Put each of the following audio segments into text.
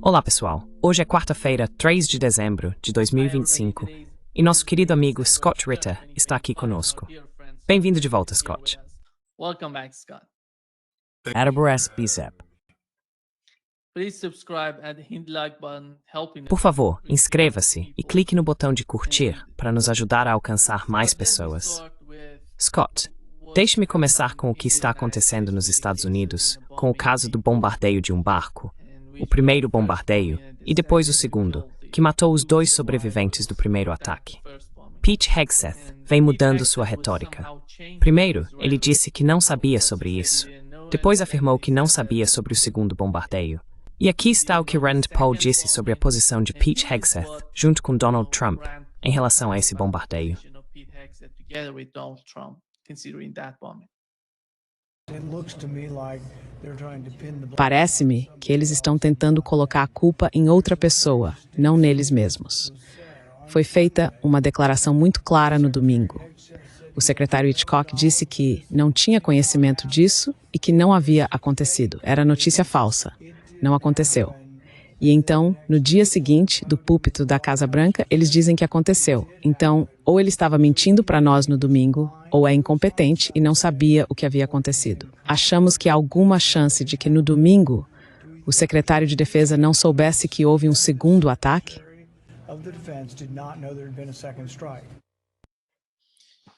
Olá pessoal, hoje é quarta-feira, 3 de dezembro de 2025 e nosso querido amigo Scott Ritter está aqui conosco. Bem-vindo de volta, Scott. Welcome back, Scott. Attaboras Bicep. Please subscribe and hit the like button, helping Por favor, inscreva-se e clique no botão de curtir para nos ajudar a alcançar mais pessoas. Scott, deixe-me começar com o que está acontecendo nos Estados Unidos, com o caso do bombardeio de um barco. O primeiro bombardeio e depois o segundo, que matou os dois sobreviventes do primeiro ataque. Pete Hegseth vem mudando sua retórica. Primeiro, ele disse que não sabia sobre isso. Depois afirmou que não sabia sobre o segundo bombardeio. E aqui está o que Rand Paul disse sobre a posição de Pete Hegseth junto com Donald Trump em relação a esse bombardeio. Parece-me que eles estão tentando colocar a culpa em outra pessoa, não neles mesmos. Foi feita uma declaração muito clara no domingo. O secretário Hitchcock disse que não tinha conhecimento disso e que não havia acontecido. Era notícia falsa. Não aconteceu. E então, no dia seguinte, do púlpito da Casa Branca, eles dizem que aconteceu. Então, ou ele estava mentindo para nós no domingo, ou é incompetente e não sabia o que havia acontecido. Achamos que há alguma chance de que no domingo o secretário de Defesa não soubesse que houve um segundo ataque?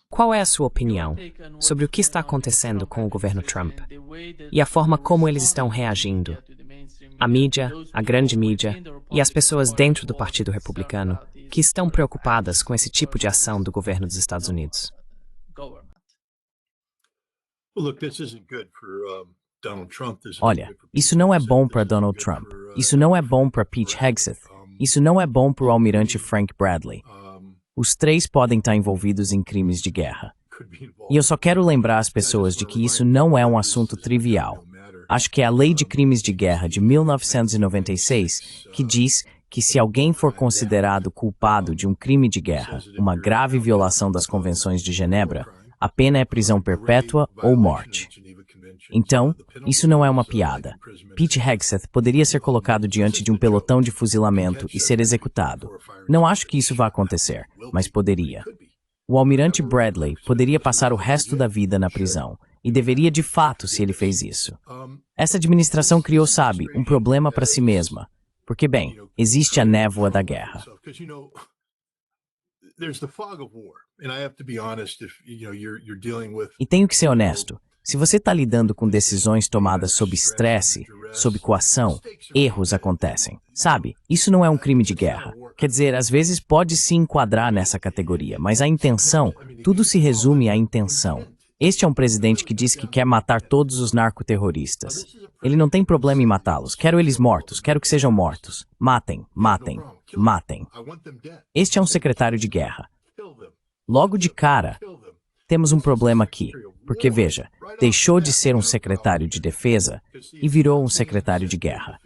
Qual é a sua opinião sobre o que está acontecendo com o governo Trump e a forma como eles estão reagindo? A mídia, a grande mídia e as pessoas dentro do Partido Republicano que estão preocupadas com esse tipo de ação do governo dos Estados Unidos. Olha, isso não é bom para Donald Trump. Isso não é bom para Pete Hegseth. Isso não é bom para o almirante Frank Bradley. Os três podem estar envolvidos em crimes de guerra. E eu só quero lembrar as pessoas de que isso não é um assunto trivial. Acho que é a Lei de Crimes de Guerra de 1996 que diz que se alguém for considerado culpado de um crime de guerra, uma grave violação das Convenções de Genebra, a pena é prisão perpétua ou morte. Então, isso não é uma piada. Pete Hegseth poderia ser colocado diante de um pelotão de fuzilamento e ser executado. Não acho que isso vá acontecer, mas poderia. O almirante Bradley poderia passar o resto da vida na prisão, e deveria de fato se ele fez isso. Essa administração criou, sabe, um problema para si mesma. Porque, bem, existe a névoa da guerra. E tenho que ser honesto. Se você está lidando com decisões tomadas sob estresse, sob coação, erros acontecem. Sabe, isso não é um crime de guerra. Quer dizer, às vezes pode se enquadrar nessa categoria, mas a intenção, tudo se resume à intenção. Este é um presidente que diz que quer matar todos os narcoterroristas. Ele não tem problema em matá-los. Quero eles mortos, quero que sejam mortos. Matem, matem, matem. Este é um secretário de guerra. Logo de cara, temos um problema aqui. Porque, veja, deixou de ser um secretário de defesa e virou um secretário de guerra.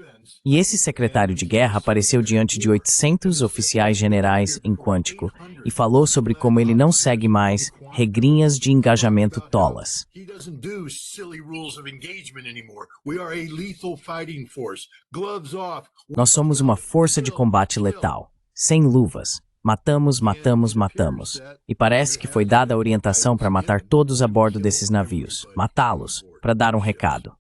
E esse secretário de guerra apareceu diante de 800 oficiais generais em Quantico e falou sobre como ele não segue mais regrinhas de engajamento tolas. Nós somos uma força de combate letal, sem luvas. Matamos, matamos, matamos. E parece que foi dada a orientação para matar todos a bordo desses navios. Matá-los, para dar um recado.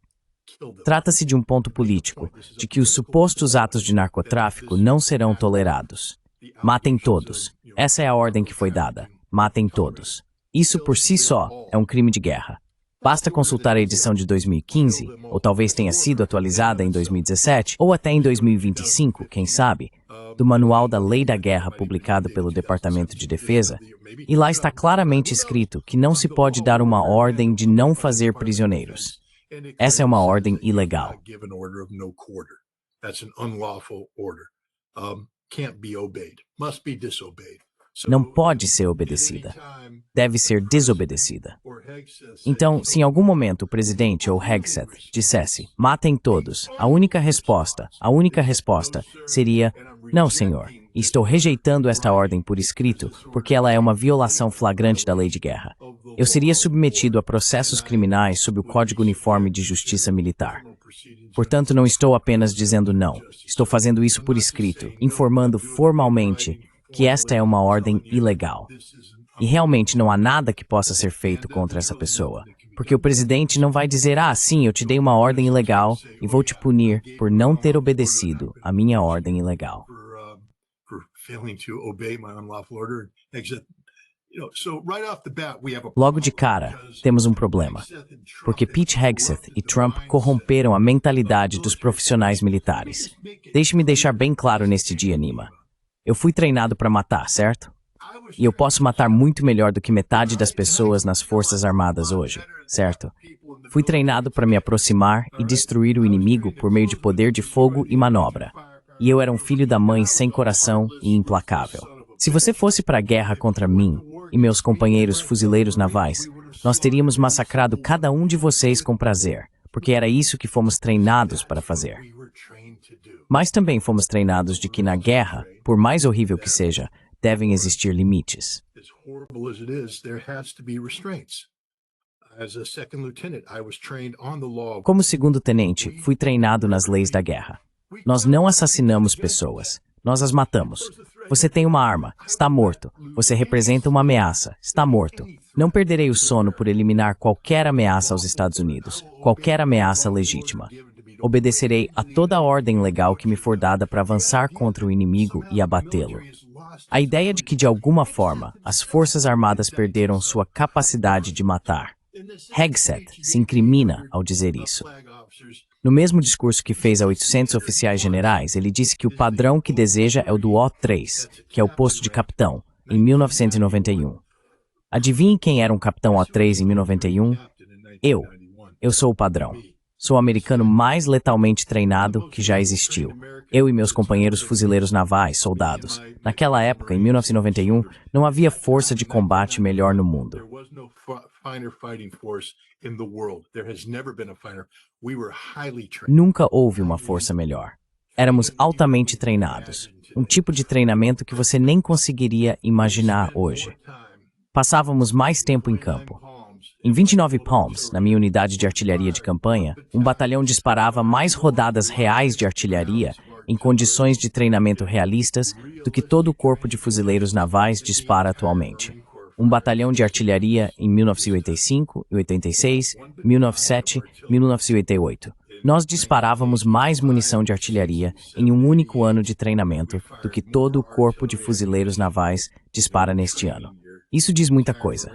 Trata-se de um ponto político, de que os supostos atos de narcotráfico não serão tolerados. Matem todos. Essa é a ordem que foi dada. Matem todos. Isso por si só é um crime de guerra. Basta consultar a edição de 2015, ou talvez tenha sido atualizada em 2017, ou até em 2025, quem sabe, do Manual da Lei da Guerra publicado pelo Departamento de Defesa, e lá está claramente escrito que não se pode dar uma ordem de não fazer prisioneiros. Essa é uma ordem ilegal. Não pode ser obedecida. Deve ser desobedecida. Então, se em algum momento o presidente ou Hegseth dissesse, matem todos, a única resposta seria, não, senhor, estou rejeitando esta ordem por escrito porque ela é uma violação flagrante da lei de guerra. Eu seria submetido a processos criminais sob o Código Uniforme de Justiça Militar. Portanto, não estou apenas dizendo não. Estou fazendo isso por escrito, informando formalmente que esta é uma ordem ilegal. E realmente não há nada que possa ser feito contra essa pessoa. Porque o presidente não vai dizer, sim, eu te dei uma ordem ilegal e vou te punir por não ter obedecido a minha ordem ilegal. Logo de cara, temos um problema. Porque Pete Hegseth e Trump corromperam a mentalidade dos profissionais militares. Deixe-me deixar bem claro neste dia, Nima. Eu fui treinado para matar, certo? E eu posso matar muito melhor do que metade das pessoas nas Forças Armadas hoje, certo? Fui treinado para me aproximar e destruir o inimigo por meio de poder de fogo e manobra. E eu era um filho da mãe sem coração e implacável. Se você fosse para a guerra contra mim e meus companheiros fuzileiros navais, nós teríamos massacrado cada um de vocês com prazer, porque era isso que fomos treinados para fazer. Mas também fomos treinados de que na guerra, por mais horrível que seja, devem existir limites. Como segundo tenente, fui treinado nas leis da guerra. Nós não assassinamos pessoas, nós as matamos. Você tem uma arma, está morto. Você representa uma ameaça, está morto. Não perderei o sono por eliminar qualquer ameaça aos Estados Unidos, qualquer ameaça legítima. Obedecerei a toda a ordem legal que me for dada para avançar contra o inimigo e abatê-lo. A ideia de que, de alguma forma, as Forças Armadas perderam sua capacidade de matar. Hegseth se incrimina ao dizer isso. No mesmo discurso que fez a 800 oficiais generais, ele disse que o padrão que deseja é o do O3, que é o posto de capitão, em 1991. Adivinhe quem era um capitão O3 em 1991? Eu sou o padrão. Sou o americano mais letalmente treinado que já existiu. Eu e meus companheiros fuzileiros navais, soldados. Naquela época, em 1991, não havia força de combate melhor no mundo. Nunca houve uma força melhor. Éramos altamente treinados. Um tipo de treinamento que você nem conseguiria imaginar hoje. Passávamos mais tempo em campo. Em 29 Palms, na minha unidade de artilharia de campanha, um batalhão disparava mais rodadas reais de artilharia em condições de treinamento realistas do que todo o corpo de fuzileiros navais dispara atualmente. Um batalhão de artilharia em 1985, 86, 1907, 1988. Nós disparávamos mais munição de artilharia em um único ano de treinamento do que todo o corpo de fuzileiros navais dispara neste ano. Isso diz muita coisa.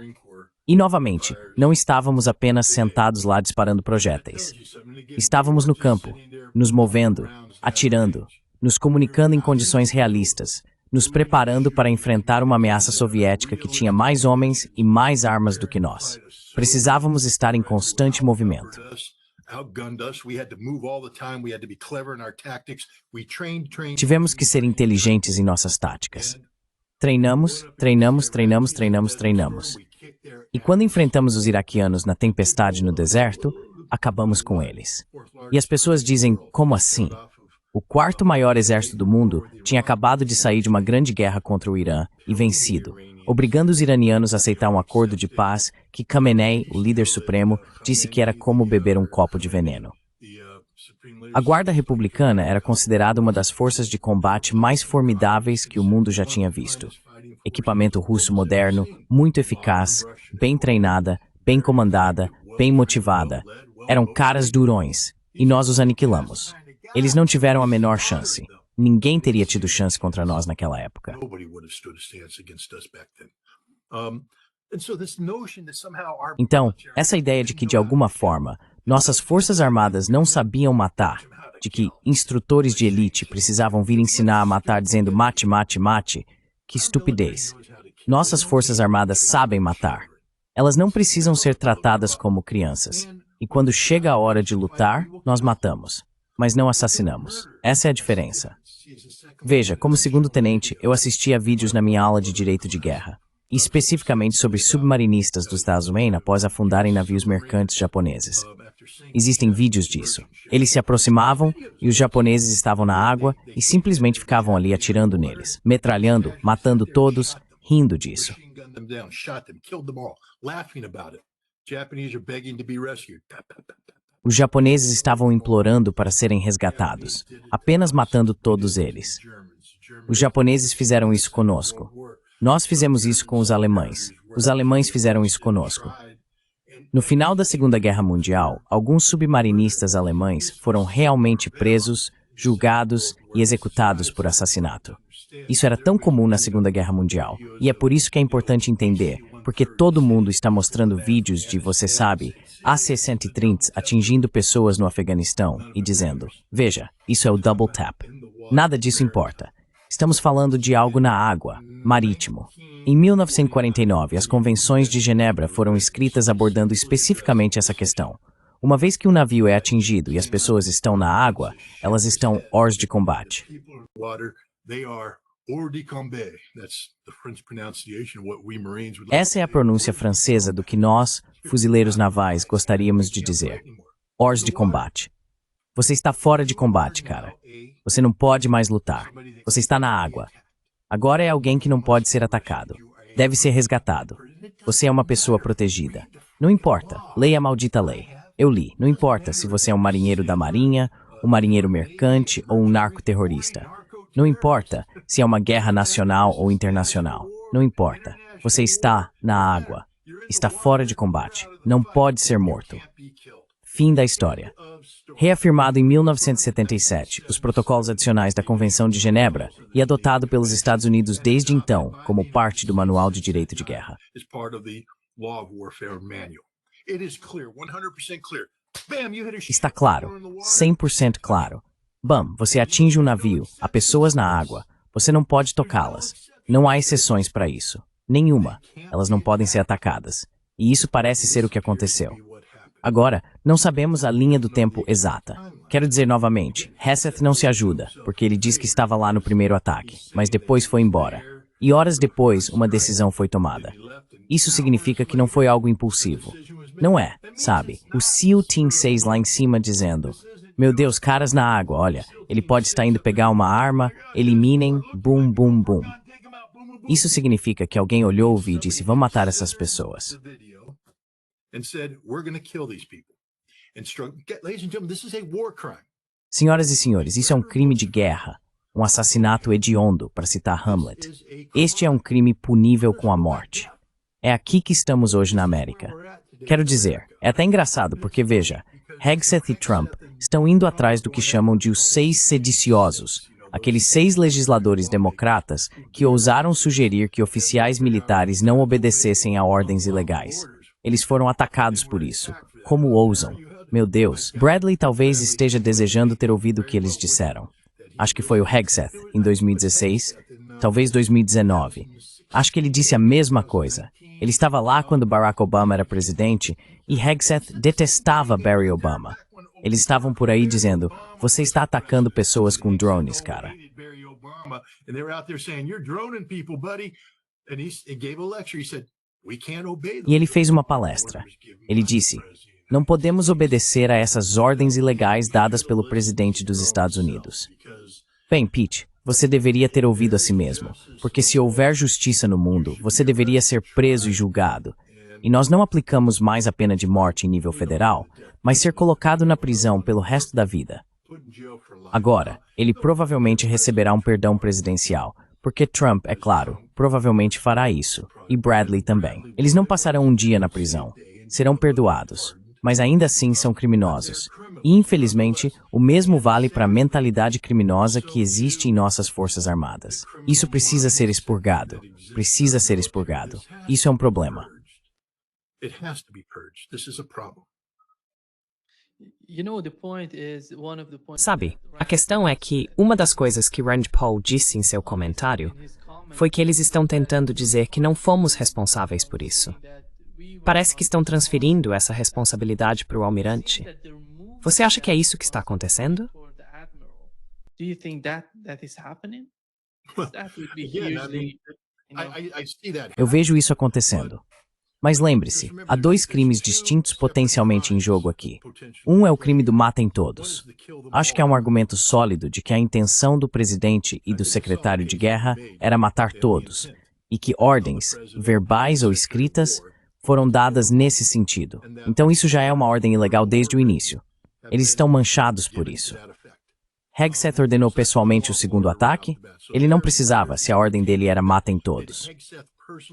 E, novamente, não estávamos apenas sentados lá disparando projéteis. Estávamos no campo, nos movendo, atirando, nos comunicando em condições realistas, nos preparando para enfrentar uma ameaça soviética que tinha mais homens e mais armas do que nós. Precisávamos estar em constante movimento. Tivemos que ser inteligentes em nossas táticas. Treinamos. E quando enfrentamos os iraquianos na tempestade no deserto, acabamos com eles. E as pessoas dizem, como assim? O quarto maior exército do mundo tinha acabado de sair de uma grande guerra contra o Irã e vencido, obrigando os iranianos a aceitar um acordo de paz que Khamenei, o líder supremo, disse que era como beber um copo de veneno. A Guarda Republicana era considerada uma das forças de combate mais formidáveis que o mundo já tinha visto. Equipamento russo moderno, muito eficaz, bem treinada, bem comandada, bem motivada. Eram caras durões, e nós os aniquilamos. Eles não tiveram a menor chance. Ninguém teria tido chance contra nós naquela época. Então, essa ideia de que, de alguma forma, nossas forças armadas não sabiam matar, de que instrutores de elite precisavam vir ensinar a matar dizendo mate, mate, mate, que estupidez. Nossas forças armadas sabem matar. Elas não precisam ser tratadas como crianças. E quando chega a hora de lutar, nós matamos. Mas não assassinamos. Essa é a diferença. Veja, como segundo-tenente, eu assistia a vídeos na minha aula de Direito de Guerra, especificamente sobre submarinistas dos Estados Unidos após afundarem navios mercantes japoneses. Existem vídeos disso. Eles se aproximavam e os japoneses estavam na água e simplesmente ficavam ali atirando neles, metralhando, matando todos, rindo disso. Os japoneses estavam implorando para serem resgatados, apenas matando todos eles. Os japoneses fizeram isso conosco. Nós fizemos isso com os alemães. Os alemães fizeram isso conosco. No final da Segunda Guerra Mundial, alguns submarinistas alemães foram realmente presos, julgados e executados por assassinato. Isso era tão comum na Segunda Guerra Mundial. E é por isso que é importante entender, porque todo mundo está mostrando vídeos de, você sabe, AC-130 atingindo pessoas no Afeganistão e dizendo, veja, isso é o double tap. Nada disso importa. Estamos falando de algo na água, marítimo. Em 1949, as Convenções de Genebra foram escritas abordando especificamente essa questão. Uma vez que um navio é atingido e as pessoas estão na água, elas estão hors de combate. Essa é a pronúncia francesa do que nós, fuzileiros navais, gostaríamos de dizer. Hors de combate. Você está fora de combate, cara. Você não pode mais lutar. Você está na água. Agora é alguém que não pode ser atacado. Deve ser resgatado. Você é uma pessoa protegida. Não importa. Leia a maldita lei. Eu li. Não importa se você é um marinheiro da marinha, um marinheiro mercante ou um narcoterrorista. Não importa se é uma guerra nacional ou internacional. Não importa. Você está na água. Está fora de combate. Não pode ser morto. Fim da história. Reafirmado em 1977, os protocolos adicionais da Convenção de Genebra e adotado pelos Estados Unidos desde então como parte do Manual de Direito de Guerra. Está claro, 100% claro. Bam, você atinge um navio, há pessoas na água, você não pode tocá-las. Não há exceções para isso. Nenhuma. Elas não podem ser atacadas. E isso parece ser o que aconteceu. Agora, não sabemos a linha do tempo exata. Quero dizer novamente, Heseth não se ajuda, porque ele diz que estava lá no primeiro ataque, mas depois foi embora. E horas depois, uma decisão foi tomada. Isso significa que não foi algo impulsivo. Não é, sabe? O SEAL Team 6 lá em cima dizendo, meu Deus, caras na água, olha, ele pode estar indo pegar uma arma, eliminem, boom, boom, boom. Isso significa que alguém olhou o vídeo e disse, vamos matar essas pessoas. Senhoras e senhores, isso é um crime de guerra, um assassinato hediondo, para citar Hamlet. Este é um crime punível com a morte. É aqui que estamos hoje na América. Quero dizer, é até engraçado porque, veja, Hegseth e Trump estão indo atrás do que chamam de os 6 sediciosos, aqueles 6 legisladores democratas que ousaram sugerir que oficiais militares não obedecessem a ordens ilegais. Eles foram atacados por isso. Como ousam? Meu Deus, Bradley talvez esteja desejando ter ouvido o que eles disseram. Acho que foi o Hegseth, em 2016, talvez 2019. Acho que ele disse a mesma coisa. Ele estava lá quando Barack Obama era presidente e Hegseth detestava Barry Obama. Eles estavam por aí dizendo, você está atacando pessoas com drones, cara. E ele fez uma palestra. Ele disse, não podemos obedecer a essas ordens ilegais dadas pelo presidente dos Estados Unidos. Bem, Pete, você deveria ter ouvido a si mesmo, porque se houver justiça no mundo, você deveria ser preso e julgado. E nós não aplicamos mais a pena de morte em nível federal, mas ser colocado na prisão pelo resto da vida. Agora, ele provavelmente receberá um perdão presidencial, porque Trump, é claro, provavelmente fará isso, e Bradley também. Eles não passarão um dia na prisão, serão perdoados, mas ainda assim são criminosos. E, infelizmente, o mesmo vale para a mentalidade criminosa que existe em nossas forças armadas. Isso precisa ser expurgado. Precisa ser expurgado. Isso é um problema. Sabe, a questão é que uma das coisas que Rand Paul disse em seu comentário foi que eles estão tentando dizer que não fomos responsáveis por isso. Parece que estão transferindo essa responsabilidade para o almirante. Você acha que é isso que está acontecendo? Eu vejo isso acontecendo. Mas lembre-se, há 2 crimes distintos potencialmente em jogo aqui. Um é o crime do matem todos. Acho que há um argumento sólido de que a intenção do presidente e do secretário de guerra era matar todos, e que ordens, verbais ou escritas, foram dadas nesse sentido. Então isso já é uma ordem ilegal desde o início. Eles estão manchados por isso. Hegseth ordenou pessoalmente o segundo ataque? Ele não precisava, se a ordem dele era matem todos.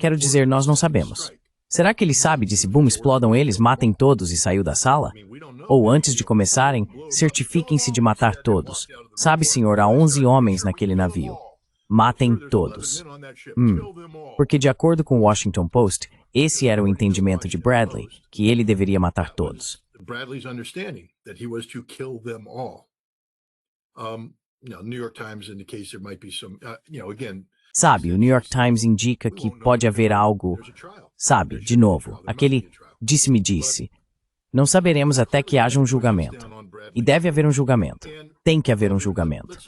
Quero dizer, nós não sabemos. Será que ele sabe de se boom, explodam eles, matem todos e saiu da sala? Ou antes de começarem, certifiquem-se de matar todos. Sabe, senhor, há 11 homens naquele navio. Matem todos. Porque de acordo com o Washington Post, esse era o entendimento de Bradley, que ele deveria matar todos. Bradley's understanding that he was to kill them all. New York Times indicates there might be some, again. Sabe, o New York Times indica que pode haver algo, sabe, de novo, aquele disse-me disse. Não saberemos até que haja um julgamento. E deve haver um julgamento. Tem que haver um julgamento.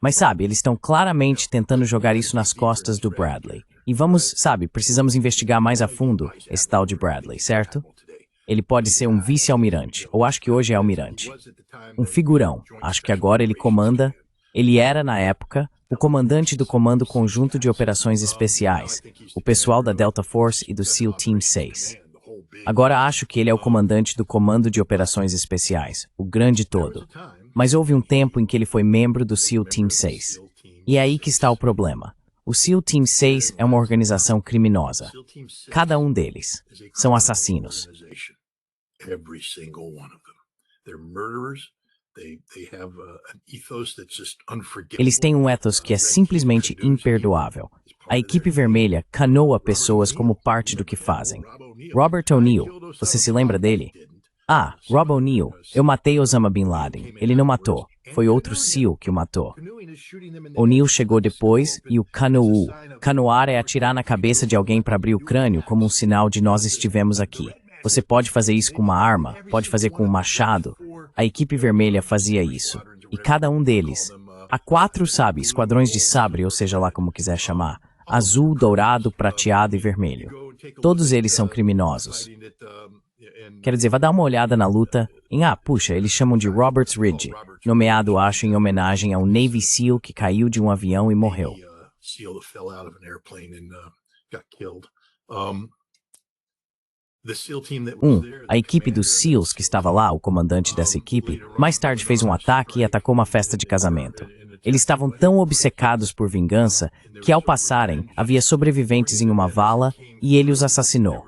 Mas sabe, eles estão claramente tentando jogar isso nas costas do Bradley. E vamos, sabe, precisamos investigar mais a fundo esse tal de Bradley, certo? Ele pode ser um vice-almirante, ou acho que hoje é almirante. Um figurão, acho que agora ele comanda. Ele era, na época, o comandante do Comando Conjunto de Operações Especiais, o pessoal da Delta Force e do SEAL Team 6. Agora acho que ele é o comandante do Comando de Operações Especiais, o grande todo. Mas houve um tempo em que ele foi membro do SEAL Team 6. E é aí que está o problema. O SEAL Team 6 é uma organização criminosa. Cada um deles são assassinos. Eles têm um ethos que é simplesmente imperdoável. A equipe vermelha canoa pessoas como parte do que fazem. Robert O'Neill, você se lembra dele? Ah, Rob O'Neill, eu matei Osama Bin Laden. Ele não matou, foi outro SEAL que o matou. O'Neill chegou depois e o canoou. Canoar é atirar na cabeça de alguém para abrir o crânio como um sinal de nós estivemos aqui. Você pode fazer isso com uma arma, pode fazer com um machado. A equipe vermelha fazia isso. E cada um deles. Há 4, sabe, esquadrões de sabre, ou seja lá como quiser chamar. Azul, dourado, prateado e vermelho. Todos eles são criminosos. Quero dizer, vá dar uma olhada na luta em, puxa, eles chamam de Roberts Ridge, nomeado, acho, em homenagem ao Navy SEAL que caiu de um avião e morreu. A equipe dos SEALs que estava lá, o comandante dessa equipe, mais tarde fez um ataque e atacou uma festa de casamento. Eles estavam tão obcecados por vingança que, ao passarem, havia sobreviventes em uma vala e ele os assassinou.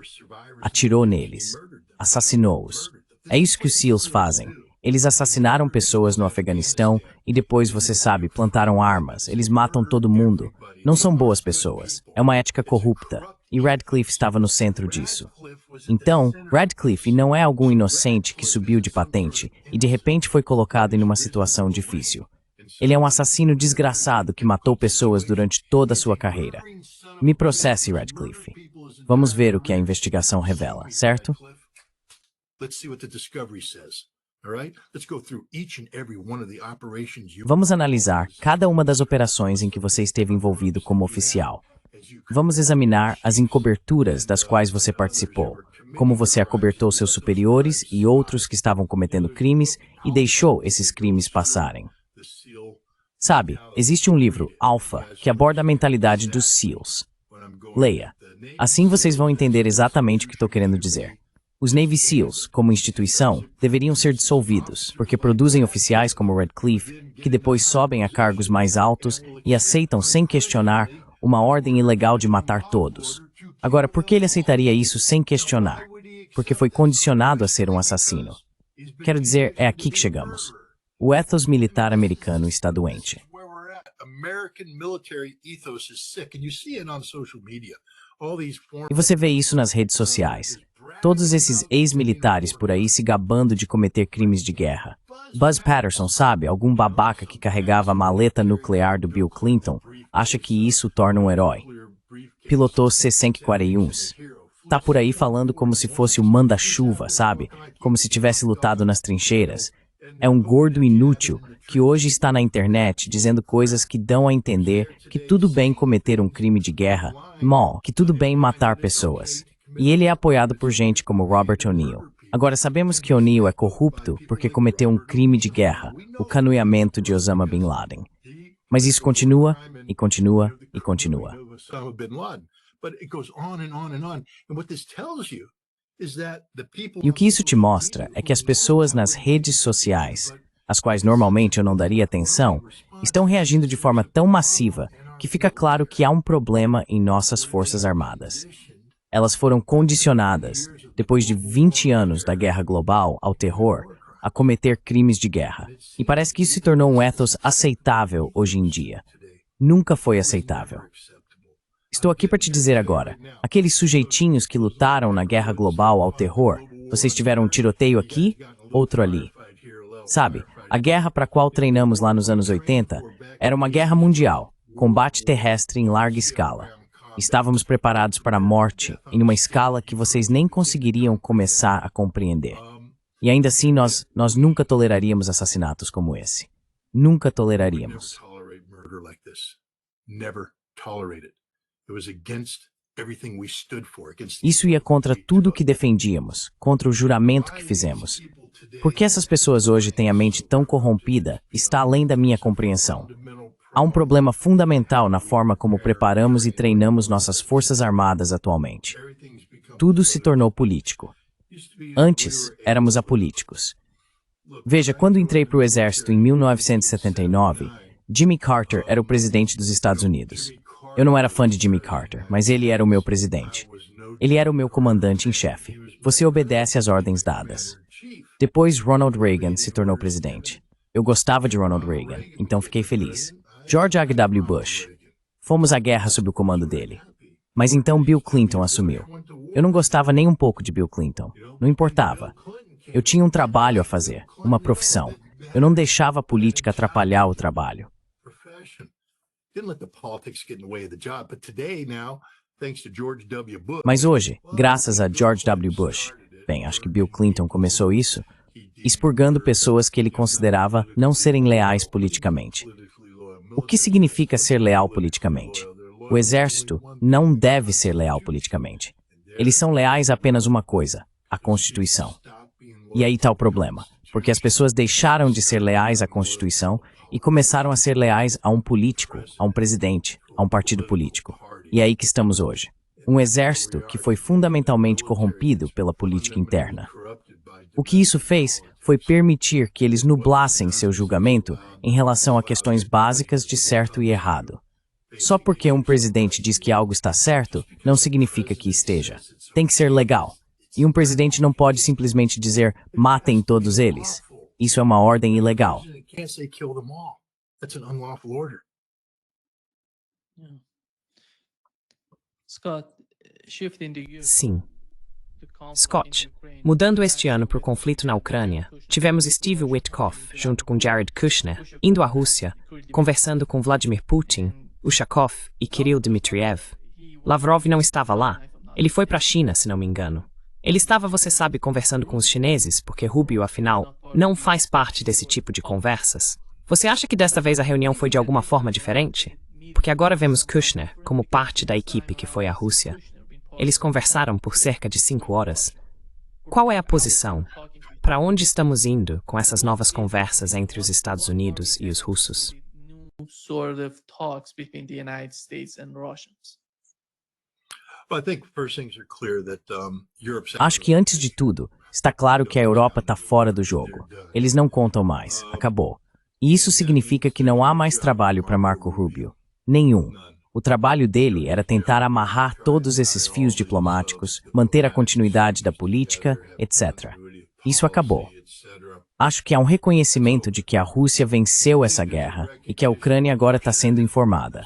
Atirou neles. Assassinou-os. É isso que os SEALs fazem. Eles assassinaram pessoas no Afeganistão e depois, você sabe, plantaram armas. Eles matam todo mundo. Não são boas pessoas. É uma ética corrupta. E Radcliffe estava no centro disso. Então, Radcliffe não é algum inocente que subiu de patente e de repente foi colocado em uma situação difícil. Ele é um assassino desgraçado que matou pessoas durante toda a sua carreira. Me processe, Radcliffe. Vamos ver o que a investigação revela, certo? Vamos analisar cada uma das operações em que você esteve envolvido como oficial. Vamos examinar as encoberturas das quais você participou, como você acobertou seus superiores e outros que estavam cometendo crimes e deixou esses crimes passarem. Sabe, existe um livro, Alpha, que aborda a mentalidade dos SEALs. Leia. Assim vocês vão entender exatamente o que estou querendo dizer. Os Navy SEALs, como instituição, deveriam ser dissolvidos, porque produzem oficiais como Radcliffe, que depois sobem a cargos mais altos e aceitam sem questionar uma ordem ilegal de matar todos. Agora, por que ele aceitaria isso sem questionar? Porque foi condicionado a ser um assassino. Quero dizer, é aqui que chegamos. O ethos militar americano está doente. E você vê isso nas redes sociais. Todos esses ex-militares por aí se gabando de cometer crimes de guerra. Buzz Patterson, sabe, algum babaca que carregava a maleta nuclear do Bill Clinton, acha que isso o torna um herói. Pilotou C-141s. Tá por aí falando como se fosse o manda-chuva, sabe? Como se tivesse lutado nas trincheiras. É um gordo inútil que hoje está na internet dizendo coisas que dão a entender que tudo bem cometer um crime de guerra, que tudo bem matar pessoas. E ele é apoiado por gente como Robert O'Neill. Agora sabemos que O'Neill é corrupto porque cometeu um crime de guerra, o canoeamento de Osama Bin Laden. Mas isso continua, e continua, e continua. E o que isso te mostra é que as pessoas nas redes sociais, às quais normalmente eu não daria atenção, estão reagindo de forma tão massiva que fica claro que há um problema em nossas forças armadas. Elas foram condicionadas, depois de 20 anos da guerra global ao terror, a cometer crimes de guerra. E parece que isso se tornou um ethos aceitável hoje em dia. Nunca foi aceitável. Estou aqui para te dizer agora, aqueles sujeitinhos que lutaram na guerra global ao terror, vocês tiveram um tiroteio aqui, outro ali. Sabe, a guerra para a qual treinamos lá nos anos 80 era uma guerra mundial, combate terrestre em larga escala. Estávamos preparados para a morte em uma escala que vocês nem conseguiriam começar a compreender. E ainda assim nós nunca toleraríamos assassinatos como esse. Nunca toleraríamos. Isso ia contra tudo o que defendíamos, contra o juramento que fizemos. Por que essas pessoas hoje têm a mente tão corrompida está além da minha compreensão. Há um problema fundamental na forma como preparamos e treinamos nossas forças armadas atualmente. Tudo se tornou político. Antes, éramos apolíticos. Veja, quando entrei para o exército em 1979, Jimmy Carter era o presidente dos Estados Unidos. Eu não era fã de Jimmy Carter, mas ele era o meu presidente. Ele era o meu comandante em chefe. Você obedece às ordens dadas. Depois, Ronald Reagan se tornou presidente. Eu gostava de Ronald Reagan, então fiquei feliz. George H.W. Bush. Fomos à guerra sob o comando dele. Mas então Bill Clinton assumiu. Eu não gostava nem um pouco de Bill Clinton. Não importava. Eu tinha um trabalho a fazer, uma profissão. Eu não deixava a política atrapalhar o trabalho. Mas hoje, graças a George W. Bush, bem, acho que Bill Clinton começou isso, expurgando pessoas que ele considerava não serem leais politicamente. O que significa ser leal politicamente? O exército não deve ser leal politicamente. Eles são leais a apenas uma coisa, a Constituição. E aí está o problema, porque as pessoas deixaram de ser leais à Constituição e começaram a ser leais a um político, a um presidente, a um partido político. E é aí que estamos hoje. Um exército que foi fundamentalmente corrompido pela política interna. O que isso fez foi permitir que eles nublassem seu julgamento em relação a questões básicas de certo e errado. Só porque um presidente diz que algo está certo, não significa que esteja. Tem que ser legal. E um presidente não pode simplesmente dizer, matem todos eles. Isso é uma ordem ilegal. Sim. Scott, mudando este ano para o conflito na Ucrânia, tivemos Steve Witkoff, junto com Jared Kushner, indo à Rússia, conversando com Vladimir Putin, Ushakov e Kirill Dmitriev. Lavrov não estava lá. Ele foi para a China, se não me engano. Ele estava, você sabe, conversando com os chineses, porque Rubio, afinal, não faz parte desse tipo de conversas. Você acha que desta vez a reunião foi de alguma forma diferente? Porque agora vemos Kushner como parte da equipe que foi à Rússia. Eles conversaram por cerca de 5 horas. Qual é a posição? Para onde estamos indo com essas novas conversas entre os Estados Unidos e os russos? Acho que antes de tudo, está claro que a Europa está fora do jogo. Eles não contam mais. Acabou. E isso significa que não há mais trabalho para Marco Rubio. Nenhum. O trabalho dele era tentar amarrar todos esses fios diplomáticos, manter a continuidade da política, etc. Isso acabou. Acho que há um reconhecimento de que a Rússia venceu essa guerra e que a Ucrânia agora está sendo informada.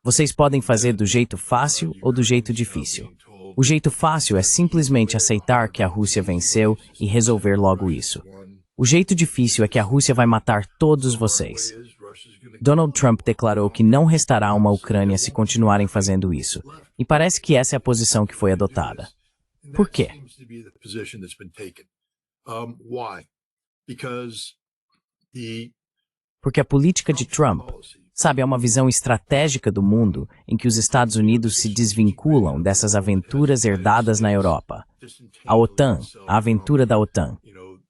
Vocês podem fazer do jeito fácil ou do jeito difícil. O jeito fácil é simplesmente aceitar que a Rússia venceu e resolver logo isso. O jeito difícil é que a Rússia vai matar todos vocês. Donald Trump declarou que não restará uma Ucrânia se continuarem fazendo isso. E parece que essa é a posição que foi adotada. Por quê? Porque a política de Trump, sabe, é uma visão estratégica do mundo em que os Estados Unidos se desvinculam dessas aventuras herdadas na Europa. A OTAN, a aventura da OTAN.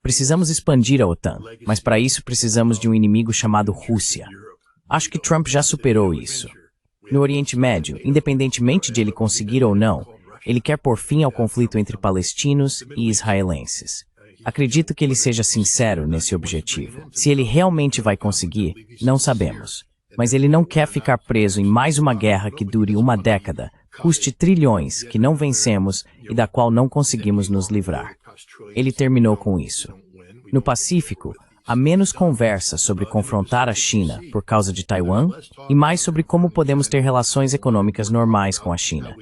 Precisamos expandir a OTAN, mas para isso precisamos de um inimigo chamado Rússia. Acho que Trump já superou isso. No Oriente Médio, independentemente de ele conseguir ou não, ele quer pôr fim ao conflito entre palestinos e israelenses. Acredito que ele seja sincero nesse objetivo. Se ele realmente vai conseguir, não sabemos. Mas ele não quer ficar preso em mais uma guerra que dure uma década, custe trilhões, que não vencemos e da qual não conseguimos nos livrar. Ele terminou com isso. No Pacífico, há menos conversa sobre confrontar a China por causa de Taiwan e mais sobre como podemos ter relações econômicas normais com a China.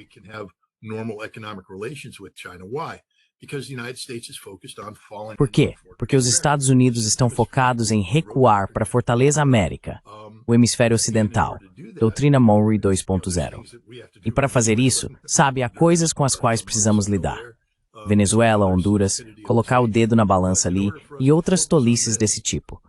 Por quê? Porque os Estados Unidos estão focados em recuar para a Fortaleza América, o hemisfério ocidental, doutrina Monroe 2.0. E para fazer isso, sabe, há coisas com as quais precisamos lidar. Venezuela, Honduras, colocar o dedo na balança ali e outras tolices desse tipo.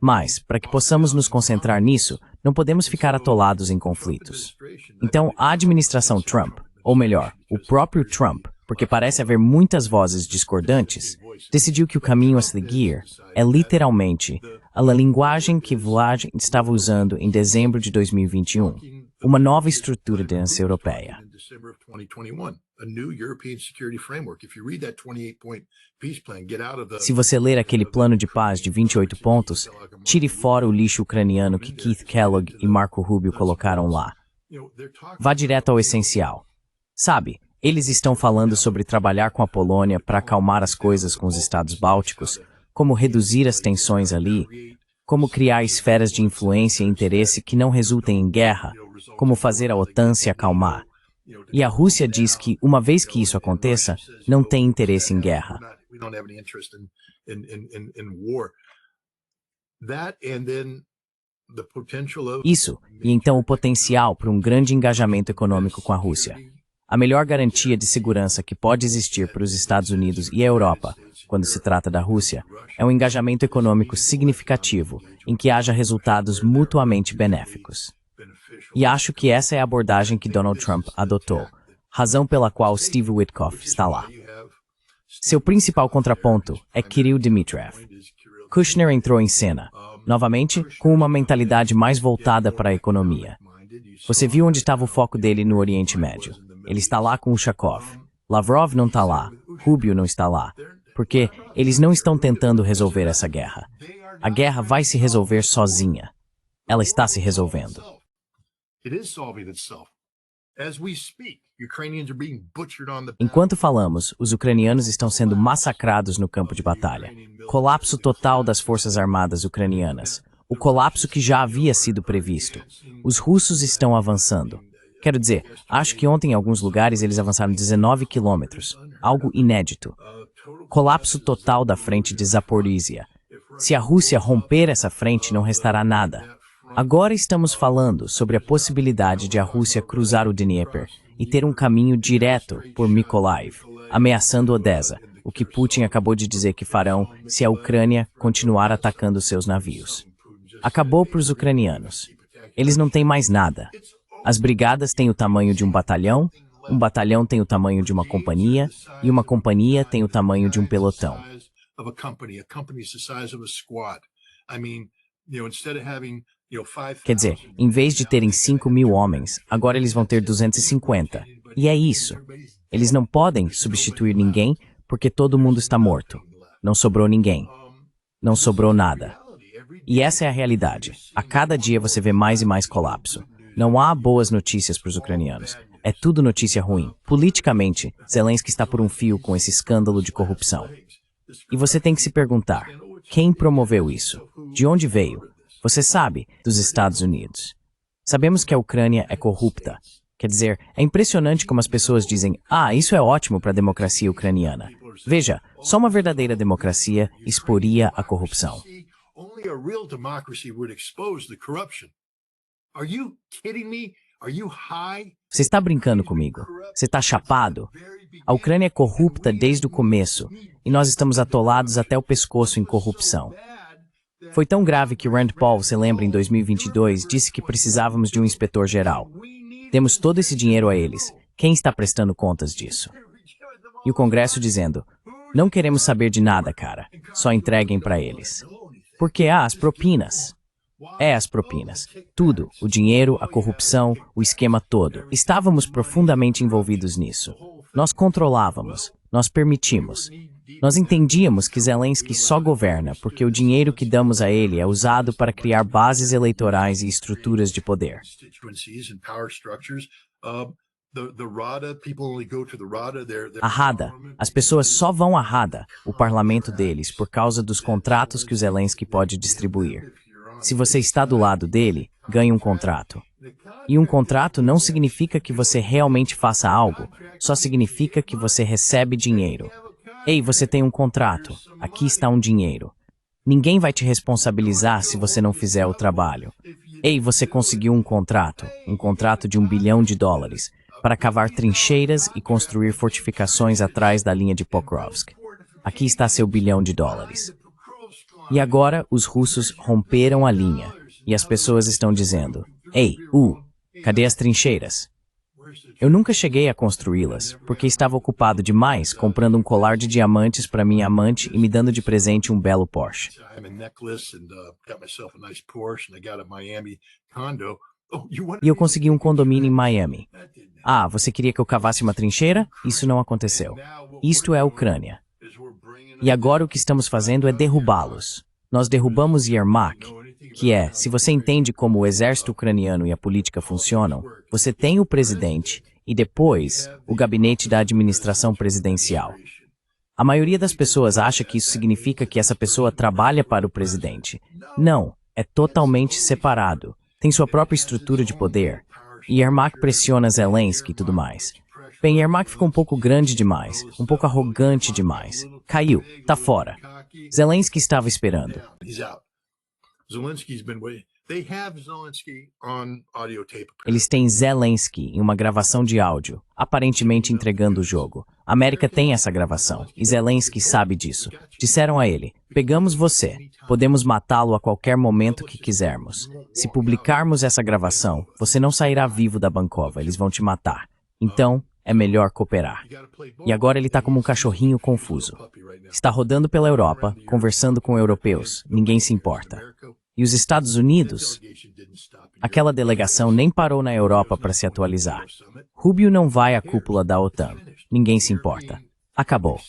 Mas, para que possamos nos concentrar nisso, não podemos ficar atolados em conflitos. Então, a administração Trump, ou melhor, o próprio Trump, porque parece haver muitas vozes discordantes, decidiu que o caminho a seguir é literalmente a linguagem que Vlad estava usando em dezembro de 2021, uma nova estrutura de aliança europeia. Se você ler aquele plano de paz de 28 pontos, tire fora o lixo ucraniano que Keith Kellogg e Marco Rubio colocaram lá. Vá direto ao essencial. Sabe, eles estão falando sobre trabalhar com a Polônia para acalmar as coisas com os estados bálticos, como reduzir as tensões ali, como criar esferas de influência e interesse que não resultem em guerra, como fazer a OTAN se acalmar. E a Rússia diz que, uma vez que isso aconteça, não tem interesse em guerra. Isso, e então o potencial para um grande engajamento econômico com a Rússia. A melhor garantia de segurança que pode existir para os Estados Unidos e a Europa, quando se trata da Rússia, é um engajamento econômico significativo, em que haja resultados mutuamente benéficos. E acho que essa é a abordagem que Donald Trump adotou, razão pela qual Steve Witkoff está lá. Seu principal contraponto é Kirill Dmitriev. Kushner entrou em cena, novamente, com uma mentalidade mais voltada para a economia. Você viu onde estava o foco dele no Oriente Médio. Ele está lá com Ushakov. Lavrov não está lá. Rubio não está lá. Porque eles não estão tentando resolver essa guerra. A guerra vai se resolver sozinha. Ela está se resolvendo. Enquanto falamos, os ucranianos estão sendo massacrados no campo de batalha. Colapso total das forças armadas ucranianas. O colapso que já havia sido previsto. Os russos estão avançando. Quero dizer, acho que ontem em alguns lugares eles avançaram 19 quilômetros, algo inédito. Colapso total da frente de Zaporizhia. Se a Rússia romper essa frente, não restará nada. Agora estamos falando sobre a possibilidade de a Rússia cruzar o Dnieper e ter um caminho direto por Mykolaiv, ameaçando Odessa, o que Putin acabou de dizer que farão se a Ucrânia continuar atacando seus navios. Acabou para os ucranianos. Eles não têm mais nada. As brigadas têm o tamanho de um batalhão tem o tamanho de uma companhia, e uma companhia tem o tamanho de um pelotão. Quer dizer, em vez de terem 5.000 homens, agora eles vão ter 250. E é isso. Eles não podem substituir ninguém porque todo mundo está morto. Não sobrou ninguém. Não sobrou nada. E essa é a realidade. A cada dia você vê mais e mais colapso. Não há boas notícias para os ucranianos. É tudo notícia ruim. Politicamente, Zelensky está por um fio com esse escândalo de corrupção. E você tem que se perguntar, quem promoveu isso? De onde veio? Você sabe, dos Estados Unidos. Sabemos que a Ucrânia é corrupta. Quer dizer, é impressionante como as pessoas dizem, isso é ótimo para a democracia ucraniana. Veja, só uma verdadeira democracia exporia a corrupção. Você está brincando comigo? Você está chapado? A Ucrânia é corrupta desde o começo, e nós estamos atolados até o pescoço em corrupção. Foi tão grave que Rand Paul, você lembra, em 2022, disse que precisávamos de um inspetor-geral. Demos todo esse dinheiro a eles. Quem está prestando contas disso? E o Congresso dizendo, não queremos saber de nada, cara. Só entreguem para eles. Porque as propinas. As propinas. Tudo. O dinheiro, a corrupção, o esquema todo. Estávamos profundamente envolvidos nisso. Nós controlávamos, nós permitimos. Nós entendíamos que Zelensky só governa porque o dinheiro que damos a ele é usado para criar bases eleitorais e estruturas de poder. A Rada, as pessoas só vão à Rada, o parlamento deles, por causa dos contratos que o Zelensky pode distribuir. Se você está do lado dele, ganhe um contrato. E um contrato não significa que você realmente faça algo, só significa que você recebe dinheiro. Ei, você tem um contrato, aqui está um dinheiro. Ninguém vai te responsabilizar se você não fizer o trabalho. Ei, você conseguiu um contrato de $1 bilhão, para cavar trincheiras e construir fortificações atrás da linha de Pokrovsk. Aqui está seu $1 bilhão. E agora os russos romperam a linha, e as pessoas estão dizendo, ei, cadê as trincheiras? Eu nunca cheguei a construí-las, porque estava ocupado demais comprando um colar de diamantes para minha amante e me dando de presente um belo Porsche. E eu consegui um condomínio em Miami. Ah, você queria que eu cavasse uma trincheira? Isso não aconteceu. Isto é a Ucrânia. E agora o que estamos fazendo é derrubá-los. Nós derrubamos Yermak, que é, se você entende como o exército ucraniano e a política funcionam, você tem o presidente e depois o gabinete da administração presidencial. A maioria das pessoas acha que isso significa que essa pessoa trabalha para o presidente. Não, é totalmente separado. Tem sua própria estrutura de poder. E Yermak pressiona Zelensky e tudo mais. Bem, Yermak ficou um pouco grande demais, um pouco arrogante demais. Caiu, tá fora. Zelensky estava esperando. Eles têm Zelensky em uma gravação de áudio, aparentemente entregando o jogo. A América tem essa gravação, e Zelensky sabe disso. Disseram a ele, pegamos você, podemos matá-lo a qualquer momento que quisermos. Se publicarmos essa gravação, você não sairá vivo da Bankova, eles vão te matar. Então, é melhor cooperar. E agora ele está como um cachorrinho confuso. Está rodando pela Europa, conversando com europeus, ninguém se importa. E os Estados Unidos? Aquela delegação nem parou na Europa para se atualizar. Rubio não vai à cúpula da OTAN. Ninguém se importa. Acabou.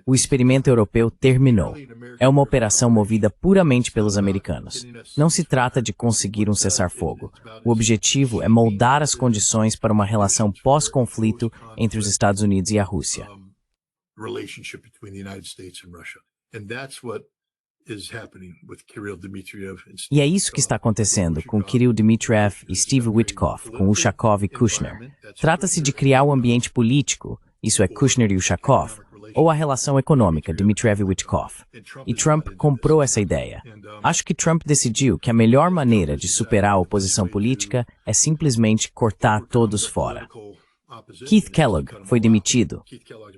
O experimento europeu terminou. É uma operação movida puramente pelos americanos. Não se trata de conseguir um cessar-fogo. O objetivo é moldar as condições para uma relação pós-conflito entre os Estados Unidos e a Rússia. E é isso que está acontecendo com Kirill Dmitriev e Steve Witkoff, com Ushakov e Kushner. Trata-se de criar o ambiente político, isso é Kushner e Ushakov, ou a relação econômica, Dmitriev e Witkoff. E Trump comprou essa ideia. Acho que Trump decidiu que a melhor maneira de superar a oposição política é simplesmente cortar todos fora. Keith Kellogg foi demitido.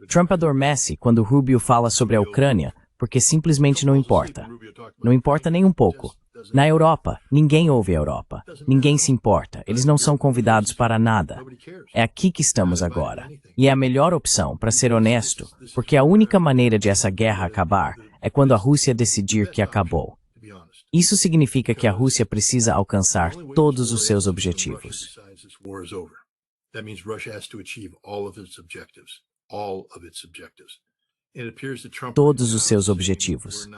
Trump adormece quando Rubio fala sobre a Ucrânia, porque simplesmente não importa. Não importa nem um pouco. Na Europa, ninguém ouve a Europa. Ninguém se importa. Eles não são convidados para nada. É aqui que estamos agora. E é a melhor opção, para ser honesto, porque a única maneira de essa guerra acabar é quando a Rússia decidir que acabou. Isso significa que a Rússia precisa alcançar todos os seus objetivos. Todos os seus objetivos.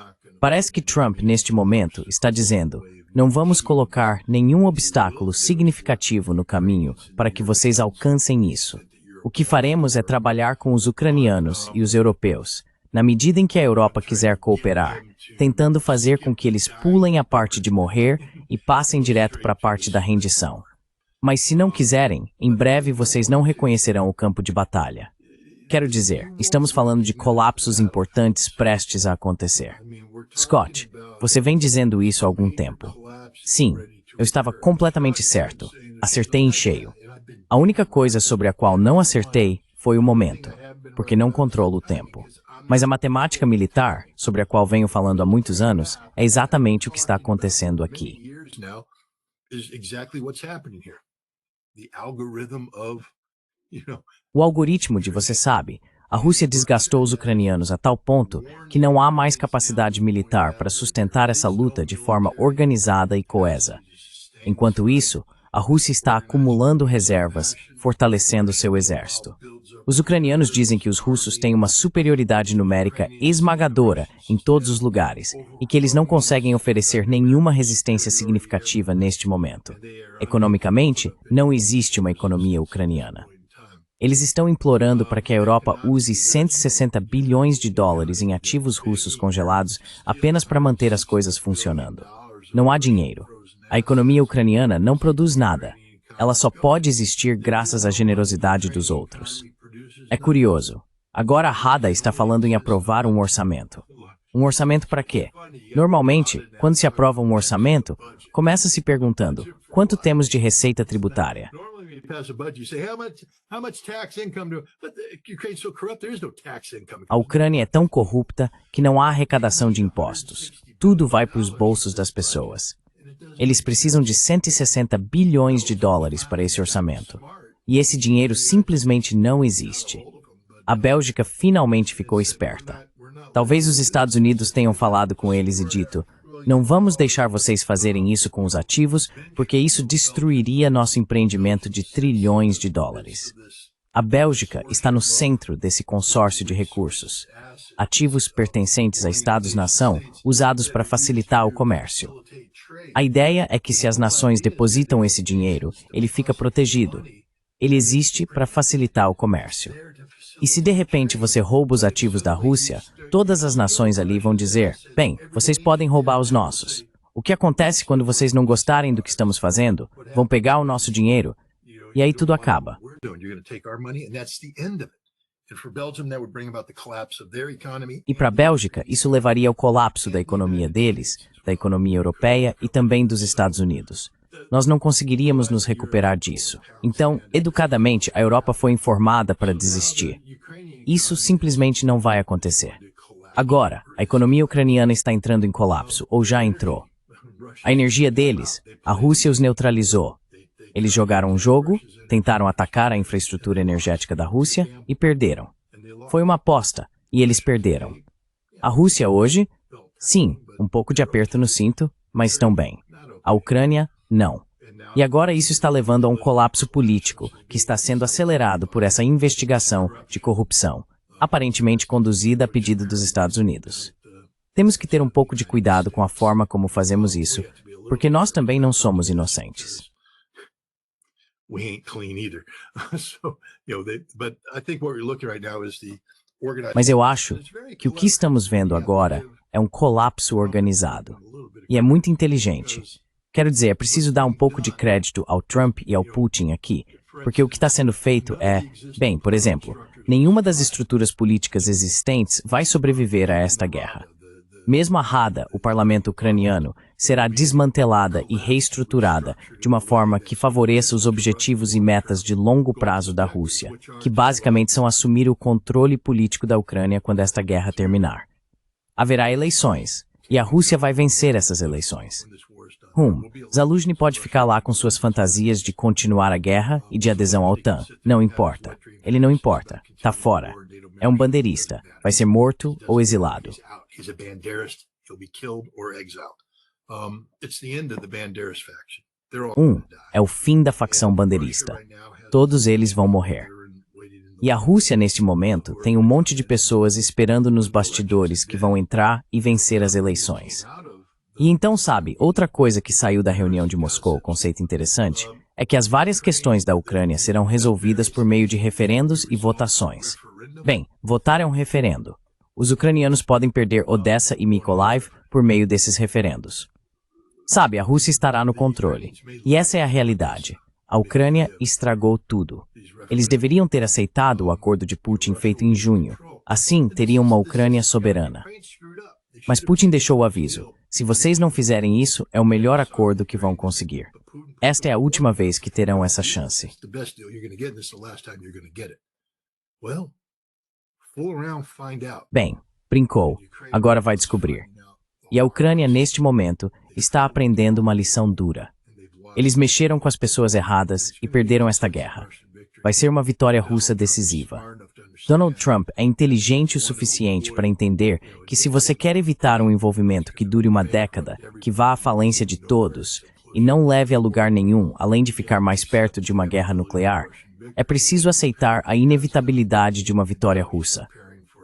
Parece que Trump, neste momento, está dizendo, não vamos colocar nenhum obstáculo significativo no caminho para que vocês alcancem isso. O que faremos é trabalhar com os ucranianos e os europeus, na medida em que a Europa quiser cooperar, tentando fazer com que eles pulem a parte de morrer e passem direto para a parte da rendição. Mas se não quiserem, em breve vocês não reconhecerão o campo de batalha. Quero dizer, estamos falando de colapsos importantes prestes a acontecer. Scott, você vem dizendo isso há algum tempo. Sim, eu estava completamente certo. Acertei em cheio. A única coisa sobre a qual não acertei foi o momento, porque não controlo o tempo. Mas a matemática militar, sobre a qual venho falando há muitos anos, é exatamente o que está acontecendo aqui. O algoritmo de você sabe, a Rússia desgastou os ucranianos a tal ponto que não há mais capacidade militar para sustentar essa luta de forma organizada e coesa. Enquanto isso, a Rússia está acumulando reservas, fortalecendo seu exército. Os ucranianos dizem que os russos têm uma superioridade numérica esmagadora em todos os lugares e que eles não conseguem oferecer nenhuma resistência significativa neste momento. Economicamente, não existe uma economia ucraniana. Eles estão implorando para que a Europa use 160 bilhões de dólares em ativos russos congelados apenas para manter as coisas funcionando. Não há dinheiro. A economia ucraniana não produz nada. Ela só pode existir graças à generosidade dos outros. É curioso. Agora a Rada está falando em aprovar um orçamento. Um orçamento para quê? Normalmente, quando se aprova um orçamento, começa se perguntando, quanto temos de receita tributária? A Ucrânia é tão corrupta que não há arrecadação de impostos. Tudo vai para os bolsos das pessoas. Eles precisam de 160 bilhões de dólares para esse orçamento. E esse dinheiro simplesmente não existe. A Bélgica finalmente ficou esperta. Talvez os Estados Unidos tenham falado com eles e dito, não vamos deixar vocês fazerem isso com os ativos, porque isso destruiria nosso empreendimento de trilhões de dólares. A Bélgica está no centro desse consórcio de recursos. Ativos pertencentes a Estados-nação, usados para facilitar o comércio. A ideia é que se as nações depositam esse dinheiro, ele fica protegido. Ele existe para facilitar o comércio. E se de repente você rouba os ativos da Rússia, todas as nações ali vão dizer, bem, vocês podem roubar os nossos. O que acontece quando vocês não gostarem do que estamos fazendo? Vão pegar o nosso dinheiro e aí tudo acaba. E para a Bélgica, isso levaria ao colapso da economia deles, da economia europeia e também dos Estados Unidos. Nós não conseguiríamos nos recuperar disso. Então, educadamente, a Europa foi informada para desistir. Isso simplesmente não vai acontecer. Agora, a economia ucraniana está entrando em colapso, ou já entrou. A energia deles, a Rússia os neutralizou. Eles jogaram um jogo, tentaram atacar a infraestrutura energética da Rússia e perderam. Foi uma aposta, e eles perderam. A Rússia hoje, sim, um pouco de aperto no cinto, mas estão bem. A Ucrânia, não. E agora isso está levando a um colapso político, que está sendo acelerado por essa investigação de corrupção, aparentemente conduzida a pedido dos Estados Unidos. Temos que ter um pouco de cuidado com a forma como fazemos isso, porque nós também não somos inocentes. Mas eu acho que o que estamos vendo agora é um colapso organizado. E é muito inteligente. Quero dizer, é preciso dar um pouco de crédito ao Trump e ao Putin aqui, porque o que está sendo feito é, bem, por exemplo, nenhuma das estruturas políticas existentes vai sobreviver a esta guerra. Mesmo a Rada, o parlamento ucraniano, será desmantelada e reestruturada de uma forma que favoreça os objetivos e metas de longo prazo da Rússia, que basicamente são assumir o controle político da Ucrânia quando esta guerra terminar. Haverá eleições, e a Rússia vai vencer essas eleições. Zaluzhny pode ficar lá com suas fantasias de continuar a guerra e de adesão à OTAN. Não importa. Ele não importa. Tá fora. É um bandeirista. Vai ser morto ou exilado. É o fim da facção bandeirista. Todos eles vão morrer. E a Rússia, neste momento, tem um monte de pessoas esperando nos bastidores que vão entrar e vencer as eleições. E então, sabe, outra coisa que saiu da reunião de Moscou, conceito interessante, é que as várias questões da Ucrânia serão resolvidas por meio de referendos e votações. Bem, votar é um referendo. Os ucranianos podem perder Odessa e Mykolaiv por meio desses referendos. Sabe, a Rússia estará no controle. E essa é a realidade. A Ucrânia estragou tudo. Eles deveriam ter aceitado o acordo de Putin feito em junho. Assim, teriam uma Ucrânia soberana. Mas Putin deixou o aviso. Se vocês não fizerem isso, é o melhor acordo que vão conseguir. Esta é a última vez que terão essa chance. Bem, brincou. Agora vai descobrir. E a Ucrânia, neste momento, está aprendendo uma lição dura. Eles mexeram com as pessoas erradas e perderam esta guerra. Vai ser uma vitória russa decisiva. Donald Trump é inteligente o suficiente para entender que se você quer evitar um envolvimento que dure uma década, que vá à falência de todos, e não leve a lugar nenhum, além de ficar mais perto de uma guerra nuclear, é preciso aceitar a inevitabilidade de uma vitória russa.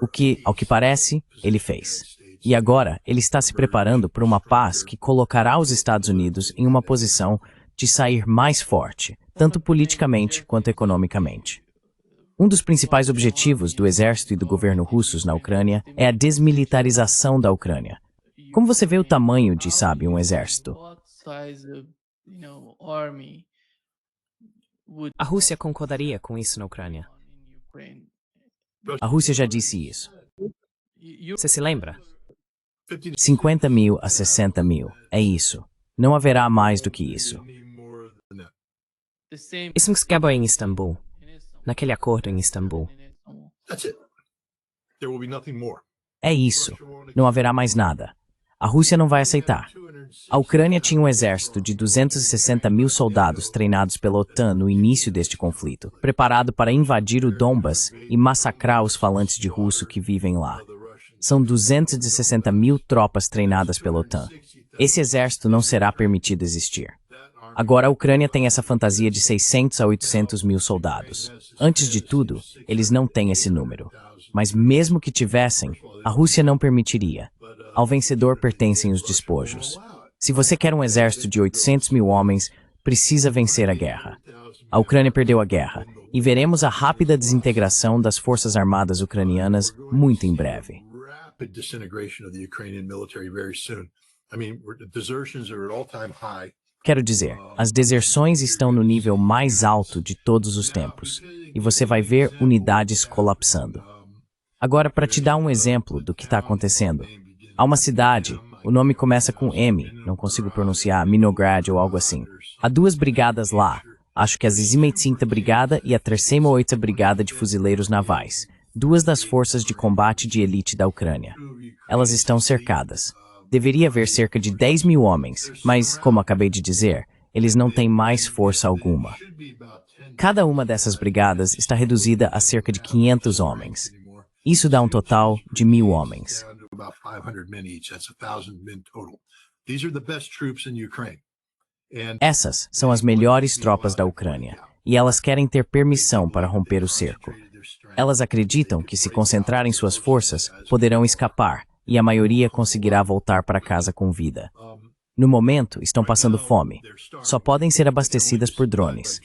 O que, ao que parece, ele fez. E agora, ele está se preparando para uma paz que colocará os Estados Unidos em uma posição de sair mais forte, tanto politicamente quanto economicamente. Um dos principais objetivos do exército e do governo russos na Ucrânia é a desmilitarização da Ucrânia. Como você vê o tamanho de, sabe, um exército? A Rússia concordaria com isso na Ucrânia. A Rússia já disse isso. Você se lembra? 50 mil a 60 mil. É isso. Não haverá mais do que isso. Isso que se acabou em Istambul. Naquele acordo em Istambul. É isso. Não haverá mais nada. A Rússia não vai aceitar. A Ucrânia tinha um exército de 260 mil soldados treinados pela OTAN no início deste conflito, preparado para invadir o Donbas e massacrar os falantes de russo que vivem lá. São 260 mil tropas treinadas pela OTAN. Esse exército não será permitido existir. Agora a Ucrânia tem essa fantasia de 600 a 800 mil soldados. Antes de tudo, eles não têm esse número. Mas mesmo que tivessem, a Rússia não permitiria. Ao vencedor pertencem os despojos. Se você quer um exército de 800 mil homens, precisa vencer a guerra. A Ucrânia perdeu a guerra, e veremos a rápida desintegração das forças armadas ucranianas muito em breve. Quero dizer, as deserções estão no nível mais alto de todos os tempos, e você vai ver unidades colapsando. Agora, para te dar um exemplo do que está acontecendo, há uma cidade, o nome começa com M, não consigo pronunciar, Minograd ou algo assim. Há duas brigadas lá, acho que a 25ª Brigada e a 38ª Brigada de Fuzileiros Navais, duas das forças de combate de elite da Ucrânia. Elas estão cercadas. Deveria haver cerca de 10 mil homens, mas, como acabei de dizer, eles não têm mais força alguma. Cada uma dessas brigadas está reduzida a cerca de 500 homens. Isso dá um total de 1.000 homens. Essas são as melhores tropas da Ucrânia, e elas querem ter permissão para romper o cerco. Elas acreditam que, se concentrarem suas forças, poderão escapar, e a maioria conseguirá voltar para casa com vida. No momento, estão passando fome. Só podem ser abastecidas por drones.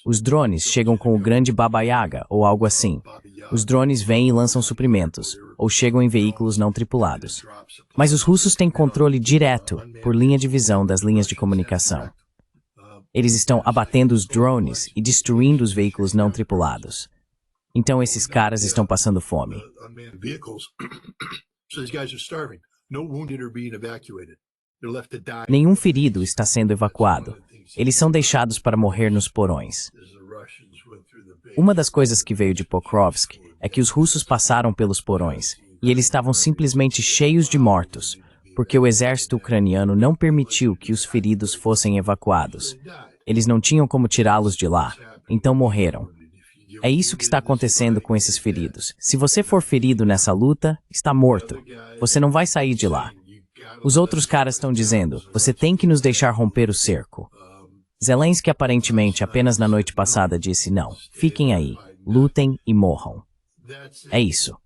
Os drones chegam com o grande Baba Yaga ou algo assim. Os drones vêm e lançam suprimentos, ou chegam em veículos não tripulados. Mas os russos têm controle direto, por linha de visão das linhas de comunicação. Eles estão abatendo os drones e destruindo os veículos não tripulados. Então esses caras estão passando fome. Nenhum ferido está sendo evacuado. Eles são deixados para morrer nos porões. Uma das coisas que veio de Pokrovsk é que os russos passaram pelos porões, e eles estavam simplesmente cheios de mortos, porque o exército ucraniano não permitiu que os feridos fossem evacuados. Eles não tinham como tirá-los de lá, então morreram. É isso que está acontecendo com esses feridos. Se você for ferido nessa luta, está morto. Você não vai sair de lá. Os outros caras estão dizendo, você tem que nos deixar romper o cerco. Zelensky aparentemente apenas na noite passada disse não, fiquem aí, lutem e morram. É isso.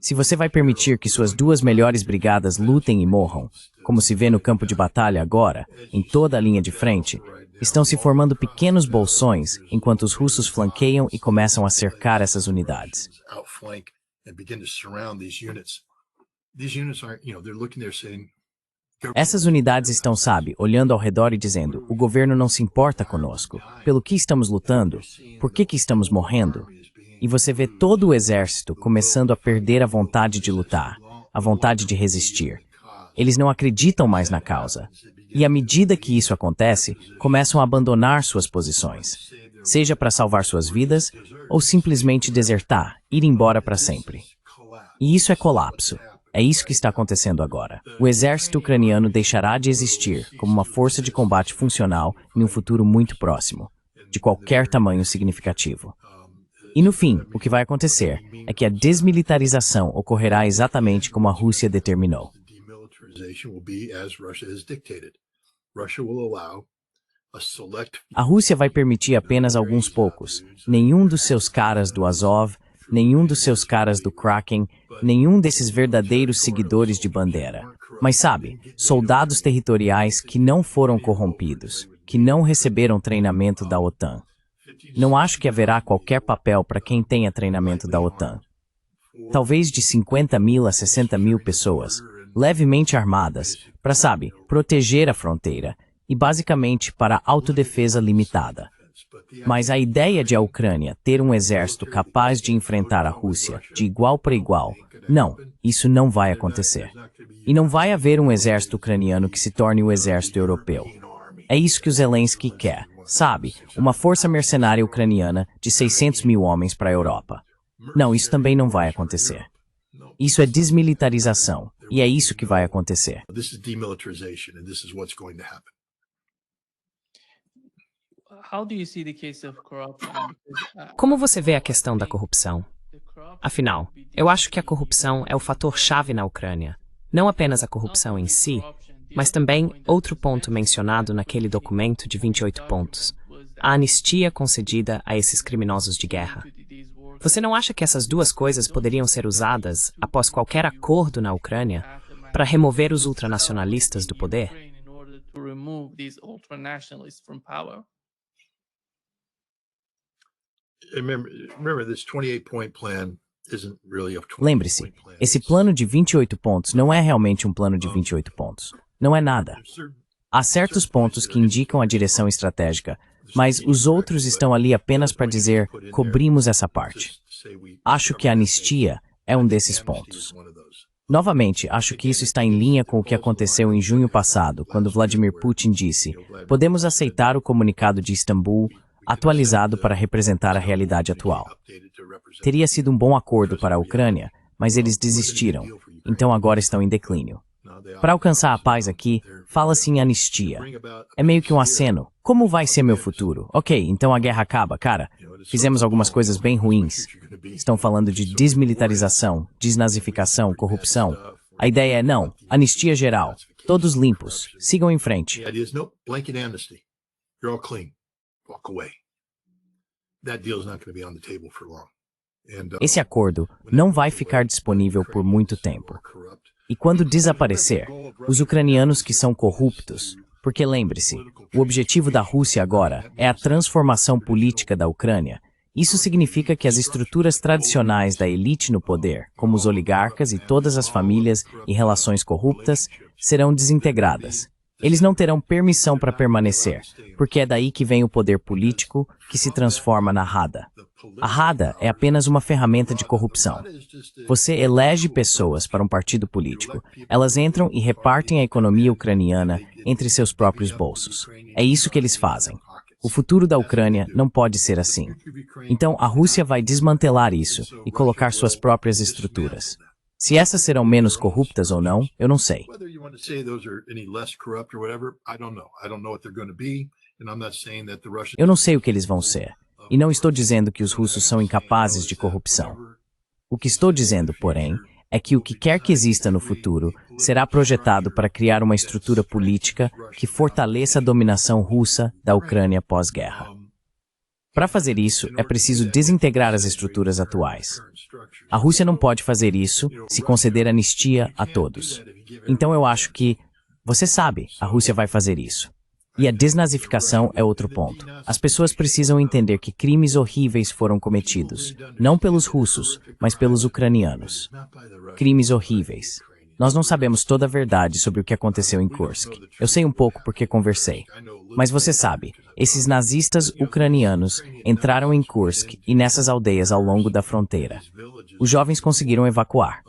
Se você vai permitir que suas duas melhores brigadas lutem e morram, como se vê no campo de batalha agora, em toda a linha de frente, estão se formando pequenos bolsões enquanto os russos flanqueiam e começam a cercar essas unidades. Essas unidades estão, sabe, olhando ao redor e dizendo, o governo não se importa conosco. Pelo que estamos lutando? Por que estamos morrendo? E você vê todo o exército começando a perder a vontade de lutar, a vontade de resistir. Eles não acreditam mais na causa. E à medida que isso acontece, começam a abandonar suas posições. Seja para salvar suas vidas, ou simplesmente desertar, ir embora para sempre. E isso é colapso. É isso que está acontecendo agora. O exército ucraniano deixará de existir como uma força de combate funcional em um futuro muito próximo, de qualquer tamanho significativo. E no fim, o que vai acontecer é que a desmilitarização ocorrerá exatamente como a Rússia determinou. A Rússia vai permitir apenas alguns poucos. Nenhum dos seus caras do Azov, nenhum dos seus caras do Kraken, nenhum desses verdadeiros seguidores de Bandera. Mas sabe, soldados territoriais que não foram corrompidos, que não receberam treinamento da OTAN. Não acho que haverá qualquer papel para quem tenha treinamento da OTAN. Talvez de 50 mil a 60 mil pessoas, levemente armadas, para, sabe, proteger a fronteira e basicamente para autodefesa limitada. Mas a ideia de a Ucrânia ter um exército capaz de enfrentar a Rússia de igual para igual, não, isso não vai acontecer. E não vai haver um exército ucraniano que se torne o exército europeu. É isso que o Zelensky quer, sabe, uma força mercenária ucraniana de 600 mil homens para a Europa. Não, isso também não vai acontecer. Isso é desmilitarização, e é isso que vai acontecer. Como você vê a questão da corrupção? Afinal, eu acho que a corrupção é o fator-chave na Ucrânia. Não apenas a corrupção em si, mas também outro ponto mencionado naquele documento de 28 pontos, a anistia concedida a esses criminosos de guerra. Você não acha que essas duas coisas poderiam ser usadas, após qualquer acordo na Ucrânia, para remover os ultranacionalistas do poder? Lembre-se, esse plano de 28 pontos não é realmente um plano de 28 pontos. Não é nada. Há certos pontos que indicam a direção estratégica, mas os outros estão ali apenas para dizer, cobrimos essa parte. Acho que a anistia é um desses pontos. Novamente, acho que isso está em linha com o que aconteceu em junho passado, quando Vladimir Putin disse, podemos aceitar o comunicado de Istambul, atualizado para representar a realidade atual. Teria sido um bom acordo para a Ucrânia, mas eles desistiram, então agora estão em declínio. Para alcançar a paz aqui, fala-se em anistia. É meio que um aceno. Como vai ser meu futuro? Ok, então a guerra acaba, cara. Fizemos algumas coisas bem ruins. Estão falando de desmilitarização, desnazificação, corrupção. A ideia é não, anistia geral. Todos limpos. Sigam em frente. Esse acordo não vai ficar disponível por muito tempo. E quando desaparecer, os ucranianos que são corruptos, porque lembre-se, o objetivo da Rússia agora é a transformação política da Ucrânia. Isso significa que as estruturas tradicionais da elite no poder, como os oligarcas e todas as famílias e relações corruptas, serão desintegradas. Eles não terão permissão para permanecer, porque é daí que vem o poder político que se transforma na Rada. A Rada é apenas uma ferramenta de corrupção. Você elege pessoas para um partido político. Elas entram e repartem a economia ucraniana entre seus próprios bolsos. É isso que eles fazem. O futuro da Ucrânia não pode ser assim. Então, a Rússia vai desmantelar isso e colocar suas próprias estruturas. Se essas serão menos corruptas ou não, eu não sei. Eu não sei o que eles vão ser. E não estou dizendo que os russos são incapazes de corrupção. O que estou dizendo, porém, é que o que quer que exista no futuro será projetado para criar uma estrutura política que fortaleça a dominação russa da Ucrânia pós-guerra. Para fazer isso, é preciso desintegrar as estruturas atuais. A Rússia não pode fazer isso se conceder anistia a todos. Então eu acho que, você sabe, a Rússia vai fazer isso. E a desnazificação é outro ponto. As pessoas precisam entender que crimes horríveis foram cometidos, não pelos russos, mas pelos ucranianos. Crimes horríveis. Nós não sabemos toda a verdade sobre o que aconteceu em Kursk. Eu sei um pouco porque conversei. Mas você sabe, esses nazistas ucranianos entraram em Kursk e nessas aldeias ao longo da fronteira. Os jovens conseguiram evacuar.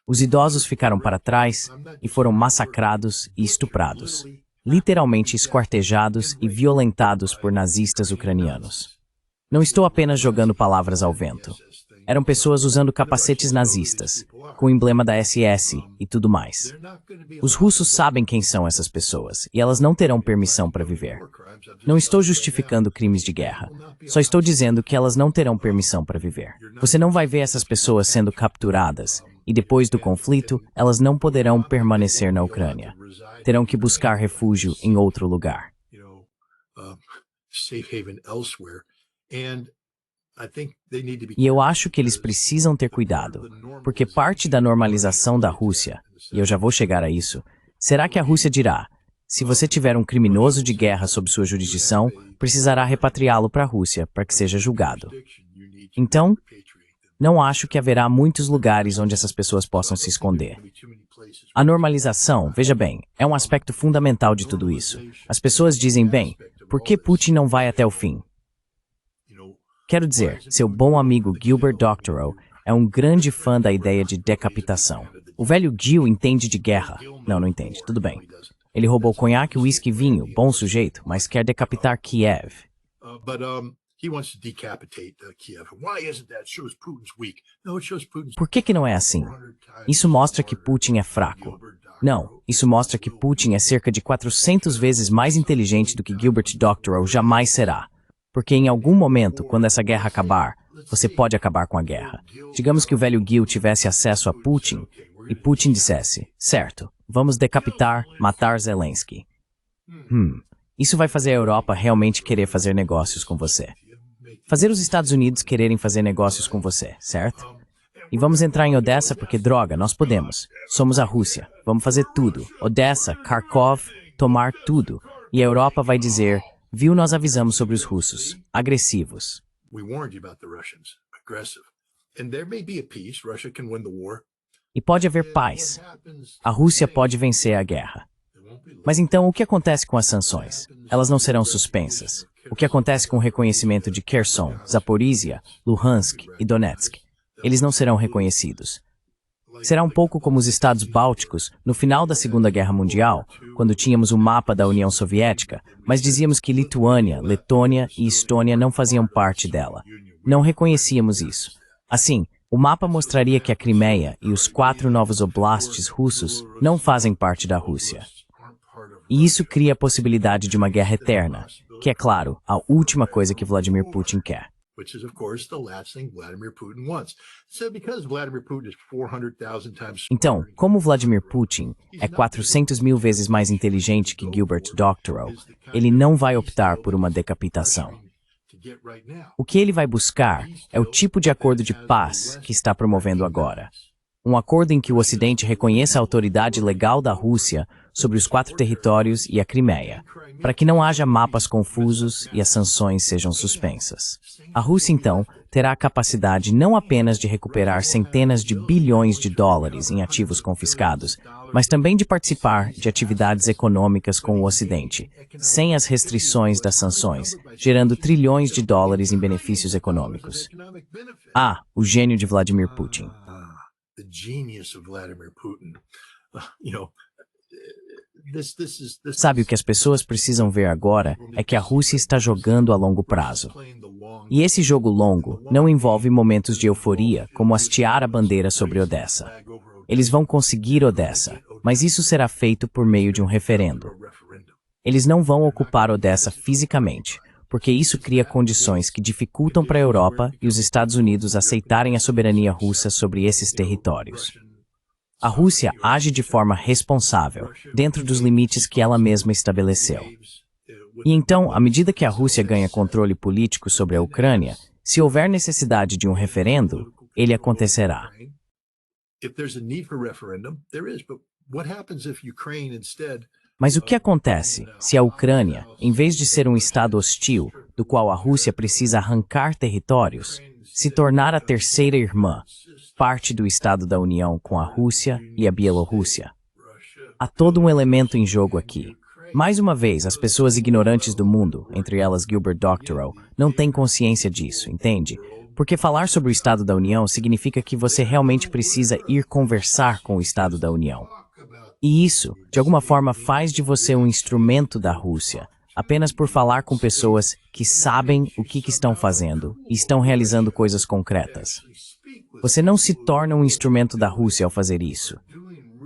Os idosos ficaram para trás e foram massacrados e estuprados, literalmente esquartejados e violentados por nazistas ucranianos. Não estou apenas jogando palavras ao vento. Eram pessoas usando capacetes nazistas, com o emblema da SS e tudo mais. Os russos sabem quem são essas pessoas, e elas não terão permissão para viver. Não estou justificando crimes de guerra, só estou dizendo que elas não terão permissão para viver. Você não vai ver essas pessoas sendo capturadas E depois do conflito, elas não poderão permanecer na Ucrânia. Terão que buscar refúgio em outro lugar. E eu acho que eles precisam ter cuidado, porque parte da normalização da Rússia, e eu já vou chegar a isso, será que a Rússia dirá: se você tiver um criminoso de guerra sob sua jurisdição, precisará repatriá-lo para a Rússia para que seja julgado. Então, não acho que haverá muitos lugares onde essas pessoas possam se esconder. A normalização, veja bem, é um aspecto fundamental de tudo isso. As pessoas dizem, bem, por que Putin não vai até o fim? Quero dizer, seu bom amigo Gilbert Doctorow é um grande fã da ideia de decapitação. O velho Gil entende de guerra. Não entende, tudo bem. Ele roubou conhaque, uísque e vinho, bom sujeito, mas quer decapitar Kiev. Por que não é assim? Isso mostra que Putin é fraco. Não, isso mostra que Putin é cerca de 400 vezes mais inteligente do que Gilbert Doctorow jamais será. Porque em algum momento, quando essa guerra acabar, você pode acabar com a guerra. Digamos que o velho Gil tivesse acesso a Putin e Putin dissesse, certo, vamos decapitar, matar Zelensky. Isso vai fazer a Europa realmente querer fazer negócios com você. Fazer os Estados Unidos quererem fazer negócios com você, certo? E vamos entrar em Odessa porque, droga, nós podemos. Somos a Rússia. Vamos fazer tudo. Odessa, Kharkov, tomar tudo. E a Europa vai dizer, viu, nós avisamos sobre os russos. Agressivos. E pode haver paz. A Rússia pode vencer a guerra. Mas então, o que acontece com as sanções? Elas não serão suspensas. O que acontece com o reconhecimento de Kherson, Zaporizhia, Luhansk e Donetsk? Eles não serão reconhecidos. Será um pouco como os estados bálticos no final da Segunda Guerra Mundial, quando tínhamos o mapa da União Soviética, mas dizíamos que Lituânia, Letônia e Estônia não faziam parte dela. Não reconhecíamos isso. Assim, o mapa mostraria que a Crimeia e os 4 novos oblastes russos não fazem parte da Rússia. E isso cria a possibilidade de uma guerra eterna, que é, claro, a última coisa que Vladimir Putin quer. Então, como Vladimir Putin é 400 mil vezes mais inteligente que Gilbert Doctorow, ele não vai optar por uma decapitação. O que ele vai buscar é o tipo de acordo de paz que está promovendo agora. Um acordo em que o Ocidente reconheça a autoridade legal da Rússia sobre os 4 territórios e a Crimeia, para que não haja mapas confusos e as sanções sejam suspensas. A Rússia, então, terá a capacidade não apenas de recuperar centenas de bilhões de dólares em ativos confiscados, mas também de participar de atividades econômicas com o Ocidente, sem as restrições das sanções, gerando trilhões de dólares em benefícios econômicos. O gênio de Vladimir Putin. Sabe, o que as pessoas precisam ver agora é que a Rússia está jogando a longo prazo. E esse jogo longo não envolve momentos de euforia, como hastear a bandeira sobre Odessa. Eles vão conseguir Odessa, mas isso será feito por meio de um referendo. Eles não vão ocupar Odessa fisicamente, porque isso cria condições que dificultam para a Europa e os Estados Unidos aceitarem a soberania russa sobre esses territórios. A Rússia age de forma responsável, dentro dos limites que ela mesma estabeleceu. E então, à medida que a Rússia ganha controle político sobre a Ucrânia, se houver necessidade de um referendo, ele acontecerá. Mas o que acontece se a Ucrânia, em vez de ser um estado hostil, do qual a Rússia precisa arrancar territórios, se tornar a terceira irmã, parte do Estado da União com a Rússia e a Bielorrússia? Há todo um elemento em jogo aqui. Mais uma vez, as pessoas ignorantes do mundo, entre elas Gilbert Doctorow, não têm consciência disso, entende? Porque falar sobre o Estado da União significa que você realmente precisa ir conversar com o Estado da União. E isso, de alguma forma, faz de você um instrumento da Rússia, apenas por falar com pessoas que sabem o que estão fazendo e estão realizando coisas concretas. Você não se torna um instrumento da Rússia ao fazer isso.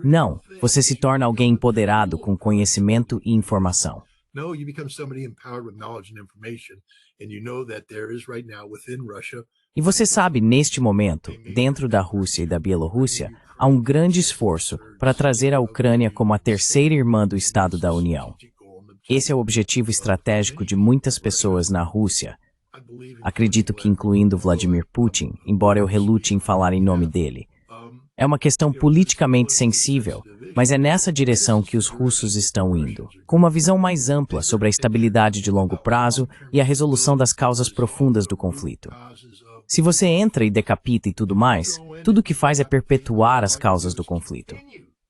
Não, você se torna alguém empoderado com conhecimento e informação. No, you become somebody empowered with knowledge and information, and you know that there is right now within Russia E você sabe, neste momento, dentro da Rússia e da Bielorrússia, há um grande esforço para trazer a Ucrânia como a terceira irmã do Estado da União. Esse é o objetivo estratégico de muitas pessoas na Rússia. Acredito que incluindo Vladimir Putin, embora eu relute em falar em nome dele. É uma questão politicamente sensível, mas é nessa direção que os russos estão indo, com uma visão mais ampla sobre a estabilidade de longo prazo e a resolução das causas profundas do conflito. Se você entra e decapita e tudo mais, tudo o que faz é perpetuar as causas do conflito.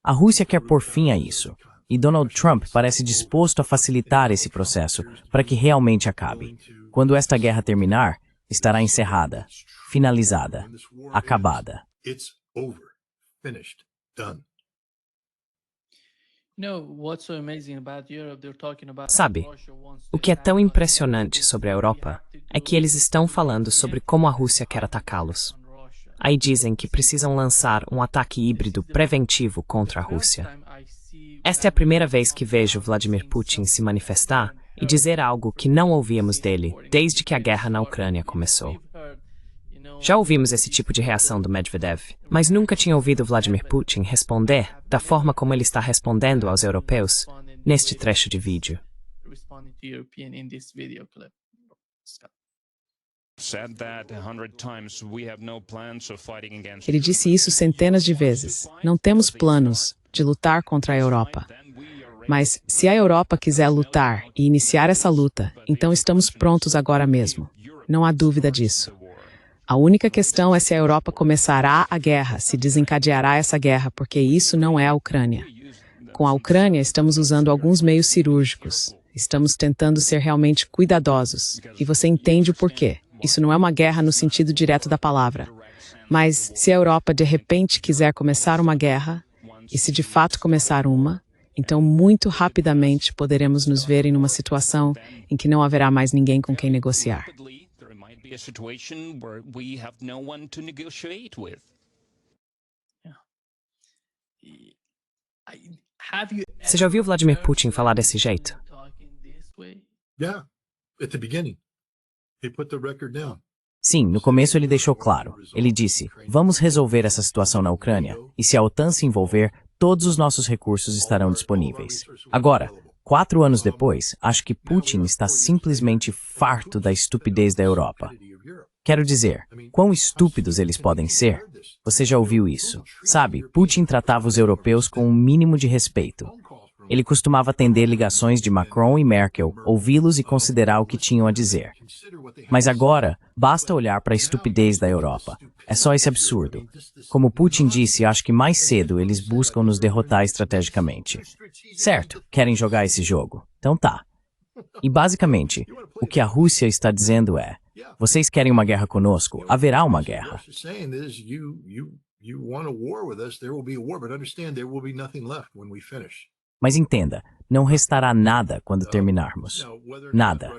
A Rússia quer pôr fim a isso, e Donald Trump parece disposto a facilitar esse processo para que realmente acabe. Quando esta guerra terminar, estará encerrada, finalizada, acabada. Sabe, o que é tão impressionante sobre a Europa é que eles estão falando sobre como a Rússia quer atacá-los. Aí dizem que precisam lançar um ataque híbrido preventivo contra a Rússia. Esta é a primeira vez que vejo Vladimir Putin se manifestar e dizer algo que não ouvíamos dele desde que a guerra na Ucrânia começou. Já ouvimos esse tipo de reação do Medvedev, mas nunca tinha ouvido Vladimir Putin responder da forma como ele está respondendo aos europeus neste trecho de vídeo. Ele disse isso centenas de vezes. Não temos planos de lutar contra a Europa. Mas se a Europa quiser lutar e iniciar essa luta, então estamos prontos agora mesmo. Não há dúvida disso. A única questão é se a Europa começará a guerra, se desencadeará essa guerra, porque isso não é a Ucrânia. Com a Ucrânia, estamos usando alguns meios cirúrgicos. Estamos tentando ser realmente cuidadosos. E você entende o porquê. Isso não é uma guerra no sentido direto da palavra. Mas se a Europa de repente quiser começar uma guerra, e se de fato começar uma, então muito rapidamente poderemos nos ver em uma situação em que não haverá mais ninguém com quem negociar. Você já ouviu Vladimir Putin falar desse jeito? Sim, no começo ele deixou claro. Ele disse, vamos resolver essa situação na Ucrânia, e se a OTAN se envolver, todos os nossos recursos estarão disponíveis. Agora, 4 anos depois, acho que Putin está simplesmente farto da estupidez da Europa. Quero dizer, quão estúpidos eles podem ser? Você já ouviu isso? Sabe, Putin tratava os europeus com um mínimo de respeito. Ele costumava atender ligações de Macron e Merkel, ouvi-los e considerar o que tinham a dizer. Mas agora, basta olhar para a estupidez da Europa. É só esse absurdo. Como Putin disse, acho que mais cedo eles buscam nos derrotar estrategicamente. Certo, querem jogar esse jogo. Então tá. E basicamente, o que a Rússia está dizendo é, vocês querem uma guerra conosco? Haverá uma guerra. Mas entenda, não restará nada quando terminarmos. Nada.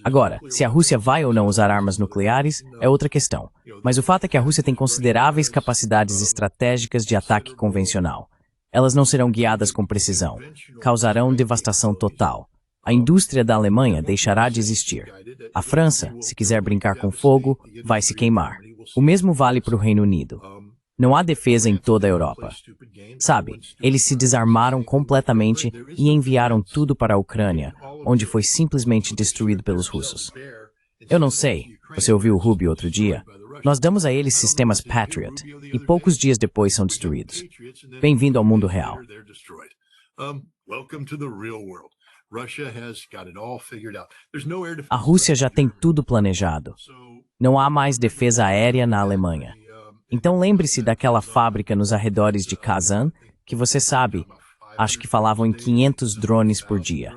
Agora, se a Rússia vai ou não usar armas nucleares, é outra questão. Mas o fato é que a Rússia tem consideráveis capacidades estratégicas de ataque convencional. Elas não serão guiadas com precisão. Causarão devastação total. A indústria da Alemanha deixará de existir. A França, se quiser brincar com fogo, vai se queimar. O mesmo vale para o Reino Unido. Não há defesa em toda a Europa. Sabe, eles se desarmaram completamente e enviaram tudo para a Ucrânia, onde foi simplesmente destruído pelos russos. Eu não sei, você ouviu o Rubio outro dia? Nós damos a eles sistemas Patriot, e poucos dias depois são destruídos. Bem-vindo ao mundo real. A Rússia já tem tudo planejado. Não há mais defesa aérea na Alemanha. Então lembre-se daquela fábrica nos arredores de Kazan, que você sabe, acho que falavam em 500 drones por dia.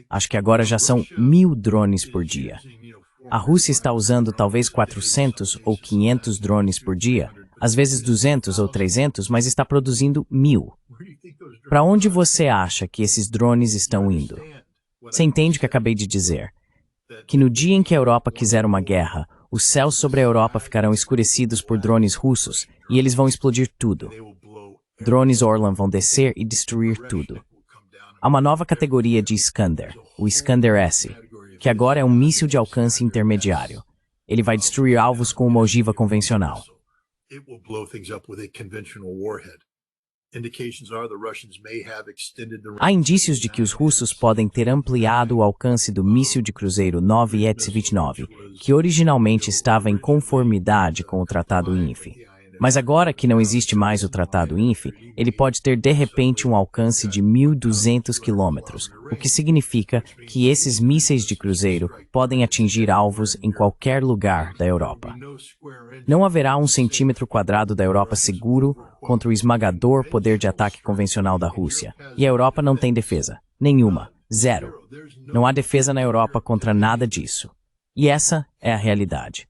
Acho que agora já são 1000 drones por dia. A Rússia está usando talvez 400 ou 500 drones por dia, às vezes 200 ou 300, mas está produzindo 1000. Para onde você acha que esses drones estão indo? Você entende o que acabei de dizer? Que no dia em que a Europa quiser uma guerra, os céus sobre a Europa ficarão escurecidos por drones russos e eles vão explodir tudo. Drones Orlan vão descer e destruir tudo. Há uma nova categoria de Iskander, o Iskander-S, que agora é um míssil de alcance intermediário. Ele vai destruir alvos com uma ogiva convencional. It will blow things up with a conventional warhead. Indications are the Russians may have extended the Há indícios de que os russos podem ter ampliado o alcance do míssil de cruzeiro Novy-29, que originalmente estava em conformidade com o Tratado INF. Mas agora que não existe mais o Tratado INF, ele pode ter de repente um alcance de 1.200 quilômetros, o que significa que esses mísseis de cruzeiro podem atingir alvos em qualquer lugar da Europa. Não haverá 1 centímetro quadrado da Europa seguro contra o esmagador poder de ataque convencional da Rússia. E a Europa não tem defesa. Nenhuma. Zero. Não há defesa na Europa contra nada disso. E essa é a realidade.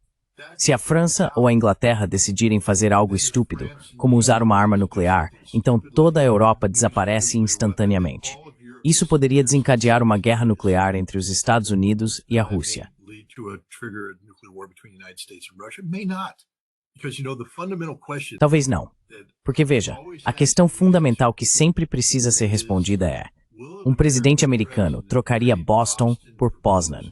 Se a França ou a Inglaterra decidirem fazer algo estúpido, como usar uma arma nuclear, então toda a Europa desaparece instantaneamente. Isso poderia desencadear uma guerra nuclear entre os Estados Unidos e a Rússia. Talvez não. Porque veja, a questão fundamental que sempre precisa ser respondida é: um presidente americano trocaria Boston por Poznan?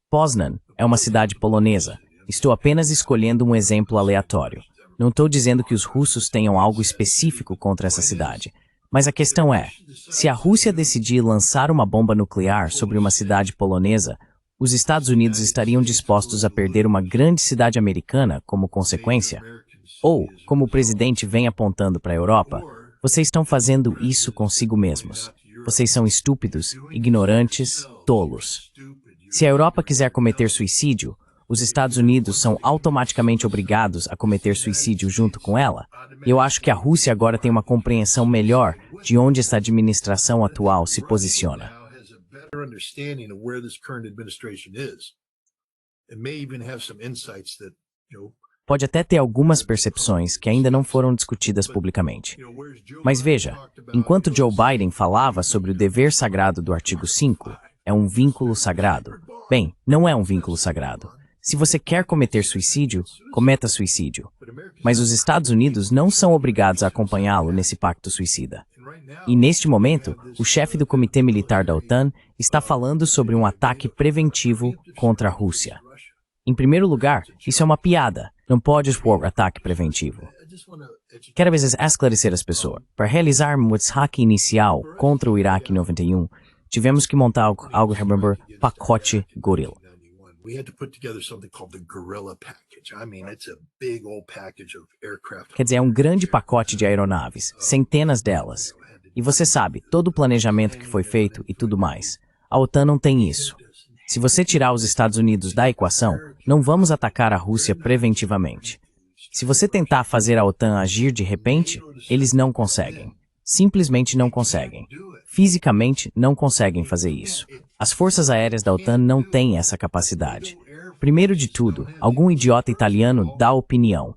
Poznan é uma cidade polonesa. Estou apenas escolhendo um exemplo aleatório. Não estou dizendo que os russos tenham algo específico contra essa cidade. Mas a questão é, se a Rússia decidir lançar uma bomba nuclear sobre uma cidade polonesa, os Estados Unidos estariam dispostos a perder uma grande cidade americana como consequência? Ou, como o presidente vem apontando para a Europa, vocês estão fazendo isso consigo mesmos. Vocês são estúpidos, ignorantes, tolos. Se a Europa quiser cometer suicídio, os Estados Unidos são automaticamente obrigados a cometer suicídio junto com ela? Eu acho que a Rússia agora tem uma compreensão melhor de onde essa administração atual se posiciona. Pode até ter algumas percepções que ainda não foram discutidas publicamente. Mas veja, enquanto Joe Biden falava sobre o dever sagrado do artigo 5, é um vínculo sagrado. Bem, não é um vínculo sagrado. Se você quer cometer suicídio, cometa suicídio. Mas os Estados Unidos não são obrigados a acompanhá-lo nesse pacto suicida. E neste momento, o chefe do Comitê Militar da OTAN está falando sobre um ataque preventivo contra a Rússia. Em primeiro lugar, isso é uma piada. Não pode expor ataque preventivo. Quero vezes esclarecer as pessoas. Para realizarmos o ataque inicial contra o Iraque em 91, tivemos que montar algo chamado pacote gorila. We had to put together something called the Guerrilla Package. I mean, it's a big old package of aircraft. Quer dizer, é um grande pacote de aeronaves, centenas delas. E você sabe, todo o planejamento que foi feito e tudo mais. A OTAN não tem isso. Se você tirar os Estados Unidos da equação, não vamos atacar a Rússia preventivamente. Se você tentar fazer a OTAN agir de repente, eles não conseguem. Simplesmente não conseguem. Fisicamente, não conseguem fazer isso. As forças aéreas da OTAN não têm essa capacidade. Primeiro de tudo, algum idiota italiano dá opinião.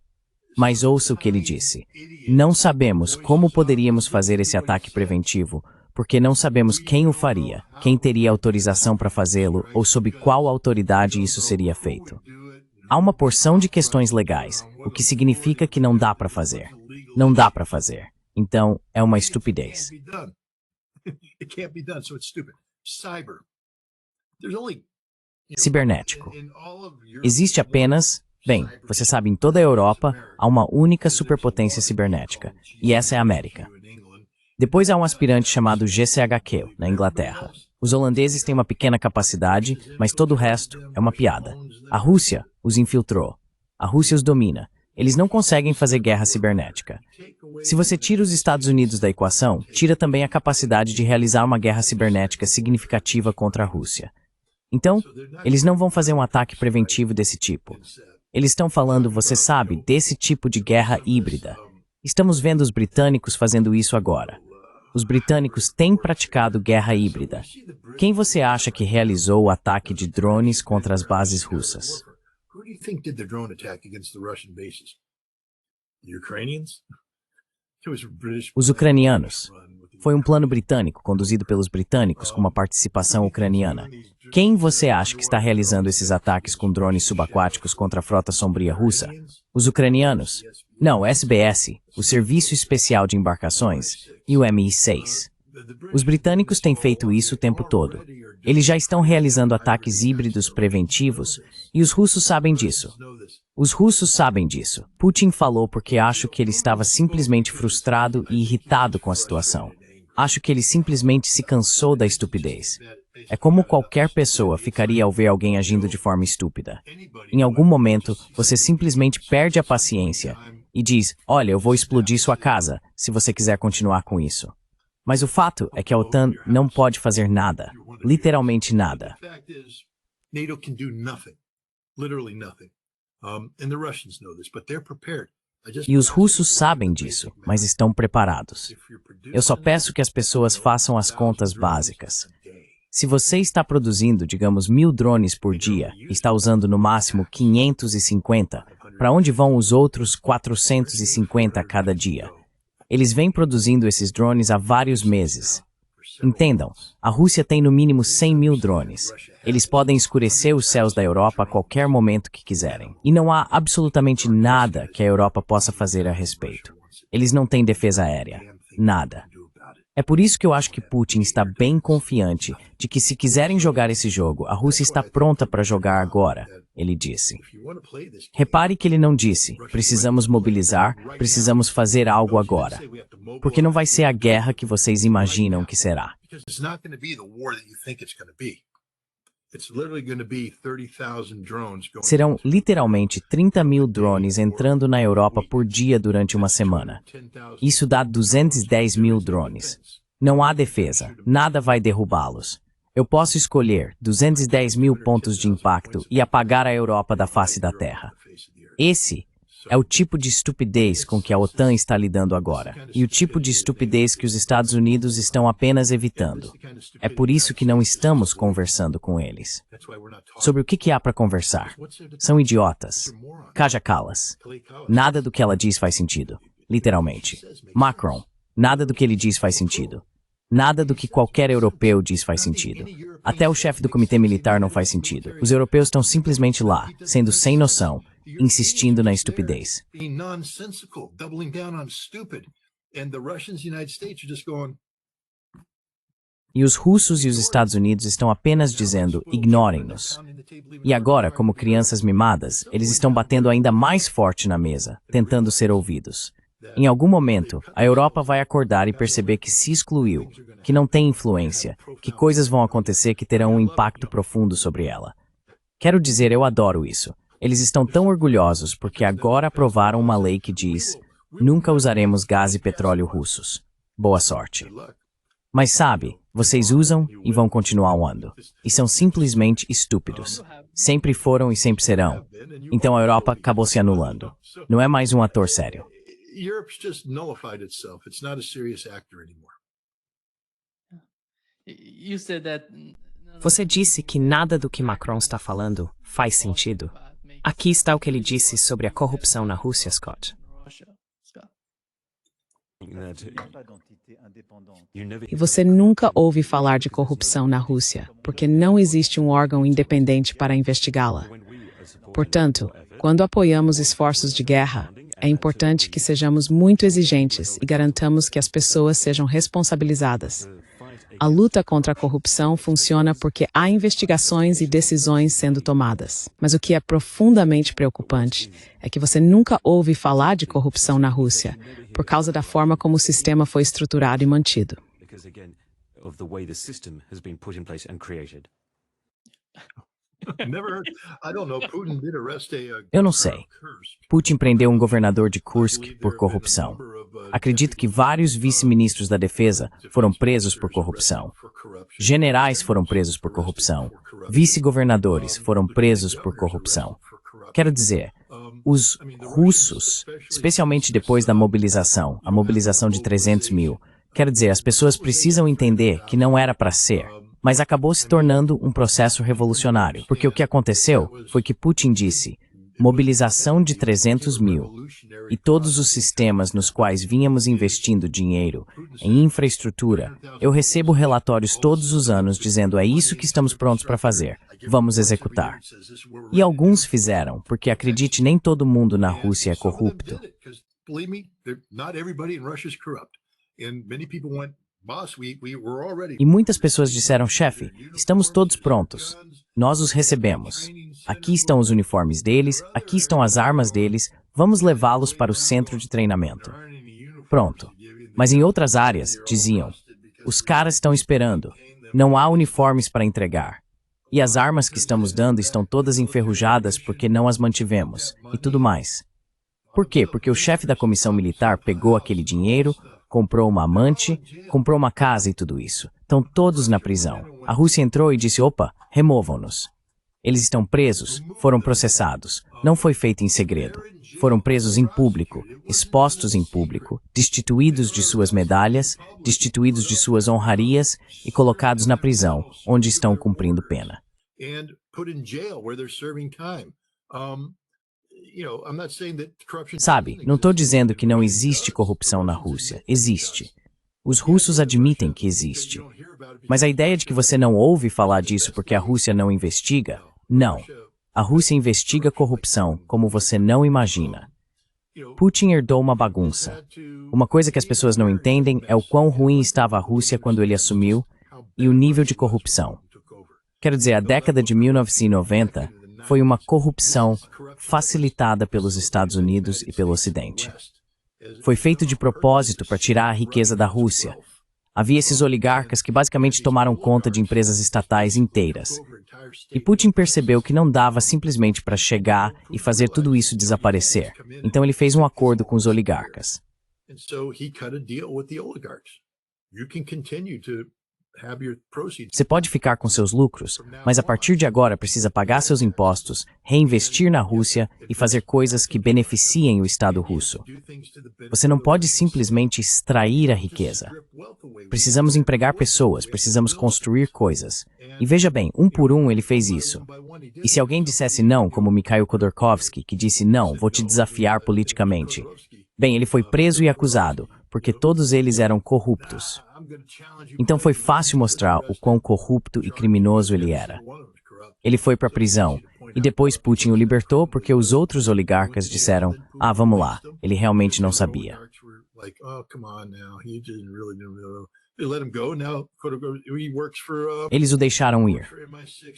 Mas ouça o que ele disse. Não sabemos como poderíamos fazer esse ataque preventivo, porque não sabemos quem o faria, quem teria autorização para fazê-lo ou sob qual autoridade isso seria feito. Há uma porção de questões legais, o que significa que não dá para fazer. Não dá para fazer. Então, é uma estupidez. Cibernético. Existe apenas, bem, você sabe, em toda a Europa, há uma única superpotência cibernética, e essa é a América. Depois há um aspirante chamado GCHQ, na Inglaterra. Os holandeses têm uma pequena capacidade, mas todo o resto é uma piada. A Rússia os infiltrou. A Rússia os domina. Eles não conseguem fazer guerra cibernética. Se você tira os Estados Unidos da equação, tira também a capacidade de realizar uma guerra cibernética significativa contra a Rússia. Então, eles não vão fazer um ataque preventivo desse tipo. Eles estão falando, você sabe, desse tipo de guerra híbrida. Estamos vendo os britânicos fazendo isso agora. Os britânicos têm praticado guerra híbrida. Quem você acha que realizou o ataque de drones contra as bases russas? Who do you think did the drone attack against the Russian bases? The Ukrainians? It was British. Os ucranianos. Foi um plano britânico, conduzido pelos britânicos, com uma participação ucraniana. Quem você acha que está realizando esses ataques com drones subaquáticos contra a frota sombria russa? Os ucranianos? Não, o SBS, o Serviço Especial de Embarcações, e o Mi-6. Os britânicos têm feito isso o tempo todo. Eles já estão realizando ataques híbridos preventivos e os russos sabem disso. Os russos sabem disso. Putin falou porque acho que ele estava simplesmente frustrado e irritado com a situação. Acho que ele simplesmente se cansou da estupidez. É como qualquer pessoa ficaria ao ver alguém agindo de forma estúpida. Em algum momento, você simplesmente perde a paciência e diz, olha, eu vou explodir sua casa, se você quiser continuar com isso. Mas o fato é que a OTAN não pode fazer nada, literalmente nada. NATO can do nothing, literally nothing. And the Russians know this, but they're prepared. E os russos sabem disso, mas estão preparados. Eu só peço que as pessoas façam as contas básicas. Se você está produzindo, digamos, 1000 drones por dia e está usando no máximo 550, para onde vão os outros 450 a cada dia? Eles vêm produzindo esses drones há vários meses. Entendam, a Rússia tem no mínimo 100.000 drones. Eles podem escurecer os céus da Europa a qualquer momento que quiserem. E não há absolutamente nada que a Europa possa fazer a respeito. Eles não têm defesa aérea. Nada. É por isso que eu acho que Putin está bem confiante de que se quiserem jogar esse jogo, a Rússia está pronta para jogar agora, ele disse. Repare que ele não disse, precisamos mobilizar, precisamos fazer algo agora. Porque não vai ser a guerra que vocês imaginam que será. Serão literalmente 30.000 drones entrando na Europa por dia durante uma semana. Isso dá 210.000 drones. Não há defesa, nada vai derrubá-los. Eu posso escolher 210.000 pontos de impacto e apagar a Europa da face da Terra. Esse é o tipo de estupidez com que a OTAN está lidando agora, e o tipo de estupidez que os Estados Unidos estão apenas evitando. É por isso que não estamos conversando com eles. Sobre o que há para conversar? São idiotas. Kaja Kallas. Nada do que ela diz faz sentido. Literalmente. Macron. Nada do que ele diz faz sentido. Nada do que qualquer europeu diz faz sentido. Até o chefe do comitê militar não faz sentido. Os europeus estão simplesmente lá, sendo sem noção, insistindo na estupidez. E os russos e os Estados Unidos estão apenas dizendo, ignorem-nos. E agora, como crianças mimadas, eles estão batendo ainda mais forte na mesa, tentando ser ouvidos. Em algum momento, a Europa vai acordar e perceber que se excluiu, que não tem influência, que coisas vão acontecer que terão um impacto profundo sobre ela. Quero dizer, eu adoro isso. Eles estão tão orgulhosos porque agora aprovaram uma lei que diz nunca usaremos gás e petróleo russos. Boa sorte. Mas sabe, vocês usam e vão continuar usando. E são simplesmente estúpidos. Sempre foram e sempre serão. Então a Europa acabou se anulando. Não é mais um ator sério. Europe's just nullified itself. It's not a serious actor anymore. You said that. Você disse que nada do que Macron está falando faz sentido. Aqui está o que ele disse sobre a corrupção na Rússia, Scott. E você nunca ouve falar de corrupção na Rússia, porque não existe um órgão independente para investigá-la. Portanto, quando apoiamos esforços de guerra, é importante que sejamos muito exigentes e garantamos que as pessoas sejam responsabilizadas. A luta contra a corrupção funciona porque há investigações e decisões sendo tomadas. Mas o que é profundamente preocupante é que você nunca ouve falar de corrupção na Rússia, por causa da forma como o sistema foi estruturado e mantido. Eu não sei. Putin prendeu um governador de Kursk por corrupção. Acredito que vários vice-ministros da defesa foram presos por corrupção. Generais foram presos por corrupção. Vice-governadores foram presos por corrupção. Quero dizer, os russos, especialmente depois da mobilização, a mobilização de 300.000, quero dizer, as pessoas precisam entender que não era para ser. Mas acabou se tornando um processo revolucionário, porque o que aconteceu foi que Putin disse, mobilização de 300.000, e todos os sistemas nos quais vínhamos investindo dinheiro em infraestrutura, eu recebo relatórios todos os anos dizendo é isso que estamos prontos para fazer, vamos executar. E alguns fizeram, porque acredite, nem todo mundo na Rússia é corrupto. E muitas pessoas disseram, chefe, estamos todos prontos. Nós os recebemos. Aqui estão os uniformes deles, aqui estão as armas deles, vamos levá-los para o centro de treinamento. Pronto. Mas em outras áreas, diziam, os caras estão esperando, não há uniformes para entregar. E as armas que estamos dando estão todas enferrujadas porque não as mantivemos, e tudo mais. Por quê? Porque o chefe da comissão militar pegou aquele dinheiro, comprou uma amante, comprou uma casa e tudo isso. Estão todos na prisão. A Rússia entrou e disse, opa, removam-nos. Eles estão presos, foram processados. Não foi feito em segredo. Foram presos em público, expostos em público, destituídos de suas medalhas, destituídos de suas honrarias e colocados na prisão, onde estão cumprindo pena. Sabe, não estou dizendo que não existe corrupção na Rússia. Existe. Os russos admitem que existe. Mas a ideia de que você não ouve falar disso porque a Rússia não investiga, não. A Rússia investiga corrupção como você não imagina. Putin herdou uma bagunça. Uma coisa que as pessoas não entendem é o quão ruim estava a Rússia quando ele assumiu e o nível de corrupção. Quero dizer, a década de 1990 foi uma corrupção facilitada pelos Estados Unidos e pelo Ocidente. Foi feito de propósito para tirar a riqueza da Rússia. Havia esses oligarcas que basicamente tomaram conta de empresas estatais inteiras. E Putin percebeu que não dava simplesmente para chegar e fazer tudo isso desaparecer. Então ele fez um acordo com os oligarcas. Você pode ficar com seus lucros, mas a partir de agora precisa pagar seus impostos, reinvestir na Rússia e fazer coisas que beneficiem o Estado russo. Você não pode simplesmente extrair a riqueza. Precisamos empregar pessoas, precisamos construir coisas. E veja bem, um por um ele fez isso. E se alguém dissesse não, como Mikhail Khodorkovsky, que disse não, vou te desafiar politicamente. Bem, ele foi preso e acusado, porque todos eles eram corruptos. Então foi fácil mostrar o quão corrupto e criminoso ele era. Ele foi para a prisão, e depois Putin o libertou porque os outros oligarcas disseram, vamos lá, ele realmente não sabia. Eles o deixaram ir.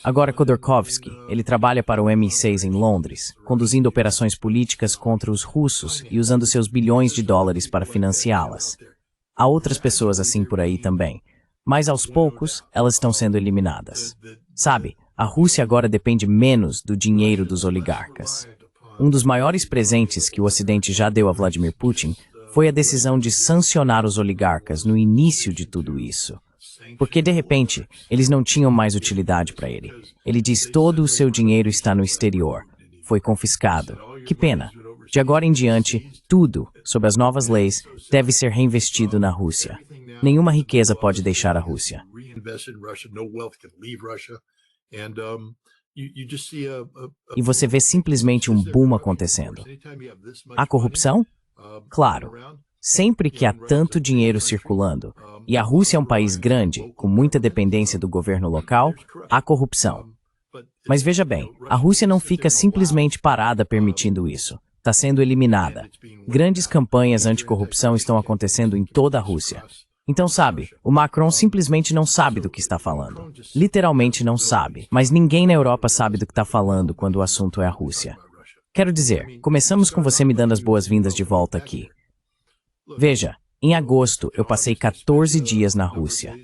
Agora Khodorkovsky, ele trabalha para o MI6 em Londres, conduzindo operações políticas contra os russos e usando seus bilhões de dólares para financiá-las. Há outras pessoas assim por aí também, mas aos poucos elas estão sendo eliminadas. Sabe, a Rússia agora depende menos do dinheiro dos oligarcas. Um dos maiores presentes que o Ocidente já deu a Vladimir Putin foi a decisão de sancionar os oligarcas no início de tudo isso. Porque, de repente, eles não tinham mais utilidade para ele. Ele diz todo o seu dinheiro está no exterior. Foi confiscado. Que pena. De agora em diante, tudo, sob as novas leis, deve ser reinvestido na Rússia. Nenhuma riqueza pode deixar a Rússia. E você vê simplesmente um boom acontecendo. Há corrupção? Claro. Sempre que há tanto dinheiro circulando, e a Rússia é um país grande, com muita dependência do governo local, há corrupção. Mas veja bem, a Rússia não fica simplesmente parada permitindo isso. Está sendo eliminada. Grandes campanhas anticorrupção estão acontecendo em toda a Rússia. Então, sabe, o Macron simplesmente não sabe do que está falando. Literalmente não sabe. Mas ninguém na Europa sabe do que está falando quando o assunto é a Rússia. Quero dizer, começamos com você me dando as boas-vindas de volta aqui. Veja, em agosto eu passei 14 dias na Rússia.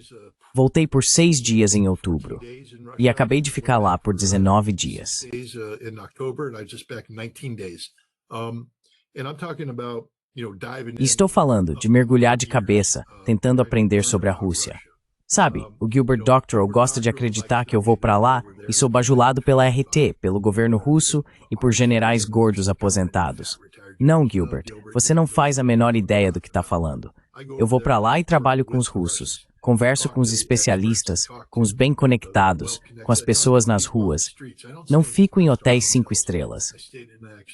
Voltei por 6 dias em outubro. E acabei de ficar lá por 19 dias. E estou falando de mergulhar de cabeça, tentando aprender sobre a Rússia. Sabe, o Gilbert Doctorow gosta de acreditar que eu vou para lá e sou bajulado pela RT, pelo governo russo e por generais gordos aposentados. Não, Gilbert, você não faz a menor ideia do que está falando. Eu vou para lá e trabalho com os russos. Converso com os especialistas, com os bem conectados, com as pessoas nas ruas. Não fico em hotéis 5 estrelas.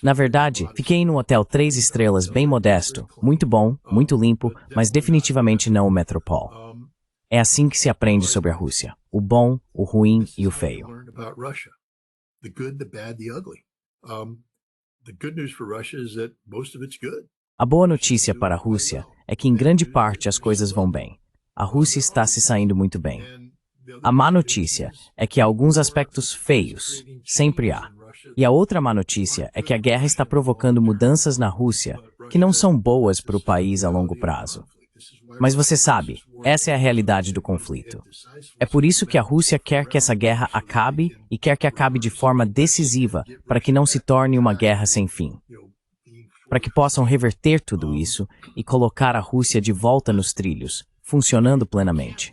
Na verdade, fiquei em um hotel 3 estrelas bem modesto, muito bom, muito limpo, mas definitivamente não o Metropol. É assim que se aprende sobre a Rússia. O bom, o ruim e o feio. A boa notícia para a Rússia é que em grande parte as coisas vão bem. a Rússia está se saindo muito bem. A má notícia é que há alguns aspectos feios, sempre há. E a outra má notícia é que a guerra está provocando mudanças na Rússia que não são boas para o país a longo prazo. Mas você sabe, essa é a realidade do conflito. É por isso que a Rússia quer que essa guerra acabe e quer que acabe de forma decisiva para que não se torne uma guerra sem fim. Para que possam reverter tudo isso e colocar a Rússia de volta nos trilhos, funcionando plenamente.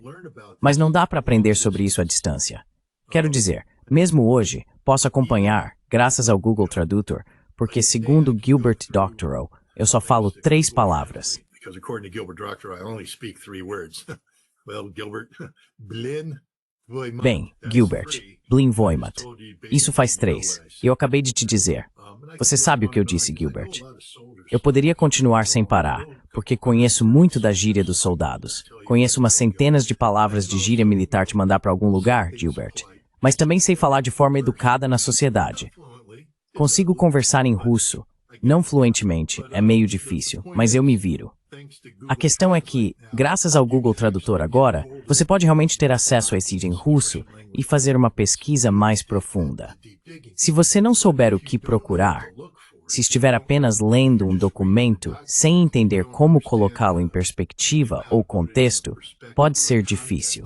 Mas não dá para aprender sobre isso à distância. Quero dizer, mesmo hoje, posso acompanhar, graças ao Google Tradutor, porque segundo Gilbert Doctorow, eu só falo 3 palavras. Because according to Gilbert Doctorow, I only speak 3 words. Well, Gilbert, Blin Voimat. Bem, Gilbert, Blin Voimat. Isso faz 3. E eu acabei de te dizer. Você sabe o que eu disse, Gilbert. Eu poderia continuar sem parar, porque conheço muito da gíria dos soldados. Conheço umas centenas de palavras de gíria militar te mandar para algum lugar, Gilbert. Mas também sei falar de forma educada na sociedade. Consigo conversar em russo. Não fluentemente, é meio difícil, mas eu me viro. A questão é que, graças ao Google Tradutor agora, você pode realmente ter acesso a esse idioma russo e fazer uma pesquisa mais profunda. Se você não souber o que procurar, se estiver apenas lendo um documento sem entender como colocá-lo em perspectiva ou contexto, pode ser difícil.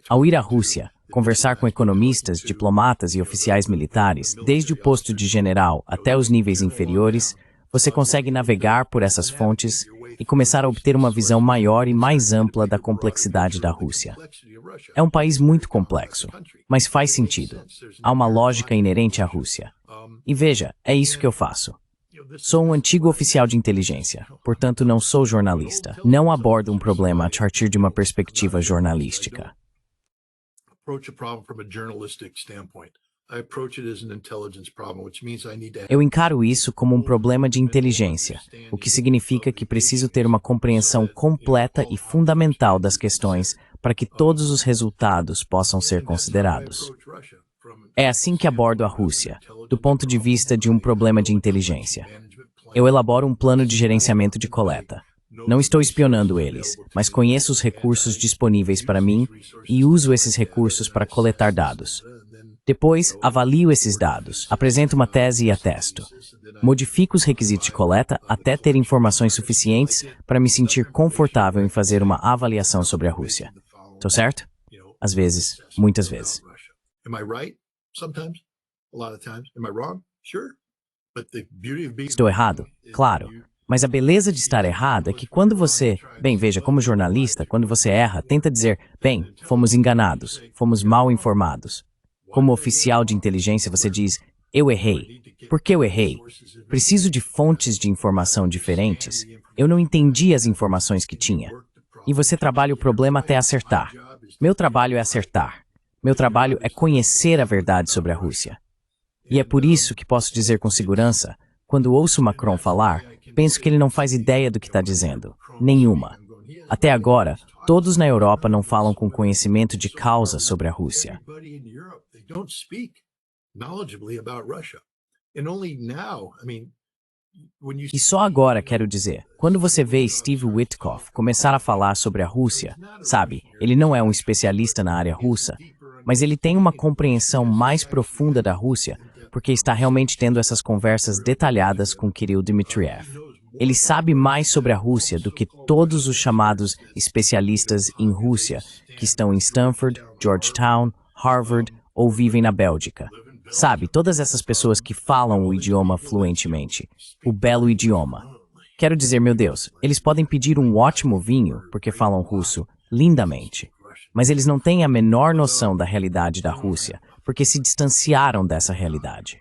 Ao ir à Rússia, conversar com economistas, diplomatas e oficiais militares, desde o posto de general até os níveis inferiores, você consegue navegar por essas fontes e começar a obter uma visão maior e mais ampla da complexidade da Rússia. É um país muito complexo, mas faz sentido. Há uma lógica inerente à Rússia. E veja, é isso que eu faço. Sou um antigo oficial de inteligência, portanto não sou jornalista. Não abordo um problema a partir de uma perspectiva jornalística. Eu encaro isso como um problema de inteligência, o que significa que preciso ter uma compreensão completa e fundamental das questões para que todos os resultados possam ser considerados. É assim que abordo a Rússia, do ponto de vista de um problema de inteligência. Eu elaboro um plano de gerenciamento de coleta. Não estou espionando eles, mas conheço os recursos disponíveis para mim e uso esses recursos para coletar dados. Depois, avalio esses dados, apresento uma tese e atesto. Modifico os requisitos de coleta até ter informações suficientes para me sentir confortável em fazer uma avaliação sobre a Rússia. Estou certo? Às vezes, muitas vezes. Estou errado? Claro. Mas a beleza de estar errado é que quando você... Bem, veja, como jornalista, quando você erra, tenta dizer, bem, fomos enganados, fomos mal informados. Como oficial de inteligência, você diz, eu errei. Por que eu errei? Preciso de fontes de informação diferentes. Eu não entendi as informações que tinha. E você trabalha o problema até acertar. Meu trabalho é acertar. Meu trabalho é conhecer a verdade sobre a Rússia. E é por isso que posso dizer com segurança, quando ouço Macron falar, penso que ele não faz ideia do que está dizendo. Nenhuma. Até agora, todos na Europa não falam com conhecimento de causa sobre a Rússia. E só agora quero dizer, quando você vê Steve Witkoff começar a falar sobre a Rússia, sabe, ele não é um especialista na área russa, mas ele tem uma compreensão mais profunda da Rússia, porque está realmente tendo essas conversas detalhadas com Kirill Dmitriev. Ele sabe mais sobre a Rússia do que todos os chamados especialistas em Rússia, que estão em Stanford, Georgetown, Harvard ou vivem na Bélgica. Sabe, todas essas pessoas que falam o idioma fluentemente, o belo idioma. Quero dizer, meu Deus, eles podem pedir um ótimo vinho, porque falam russo, lindamente. Mas eles não têm a menor noção da realidade da Rússia, porque se distanciaram dessa realidade.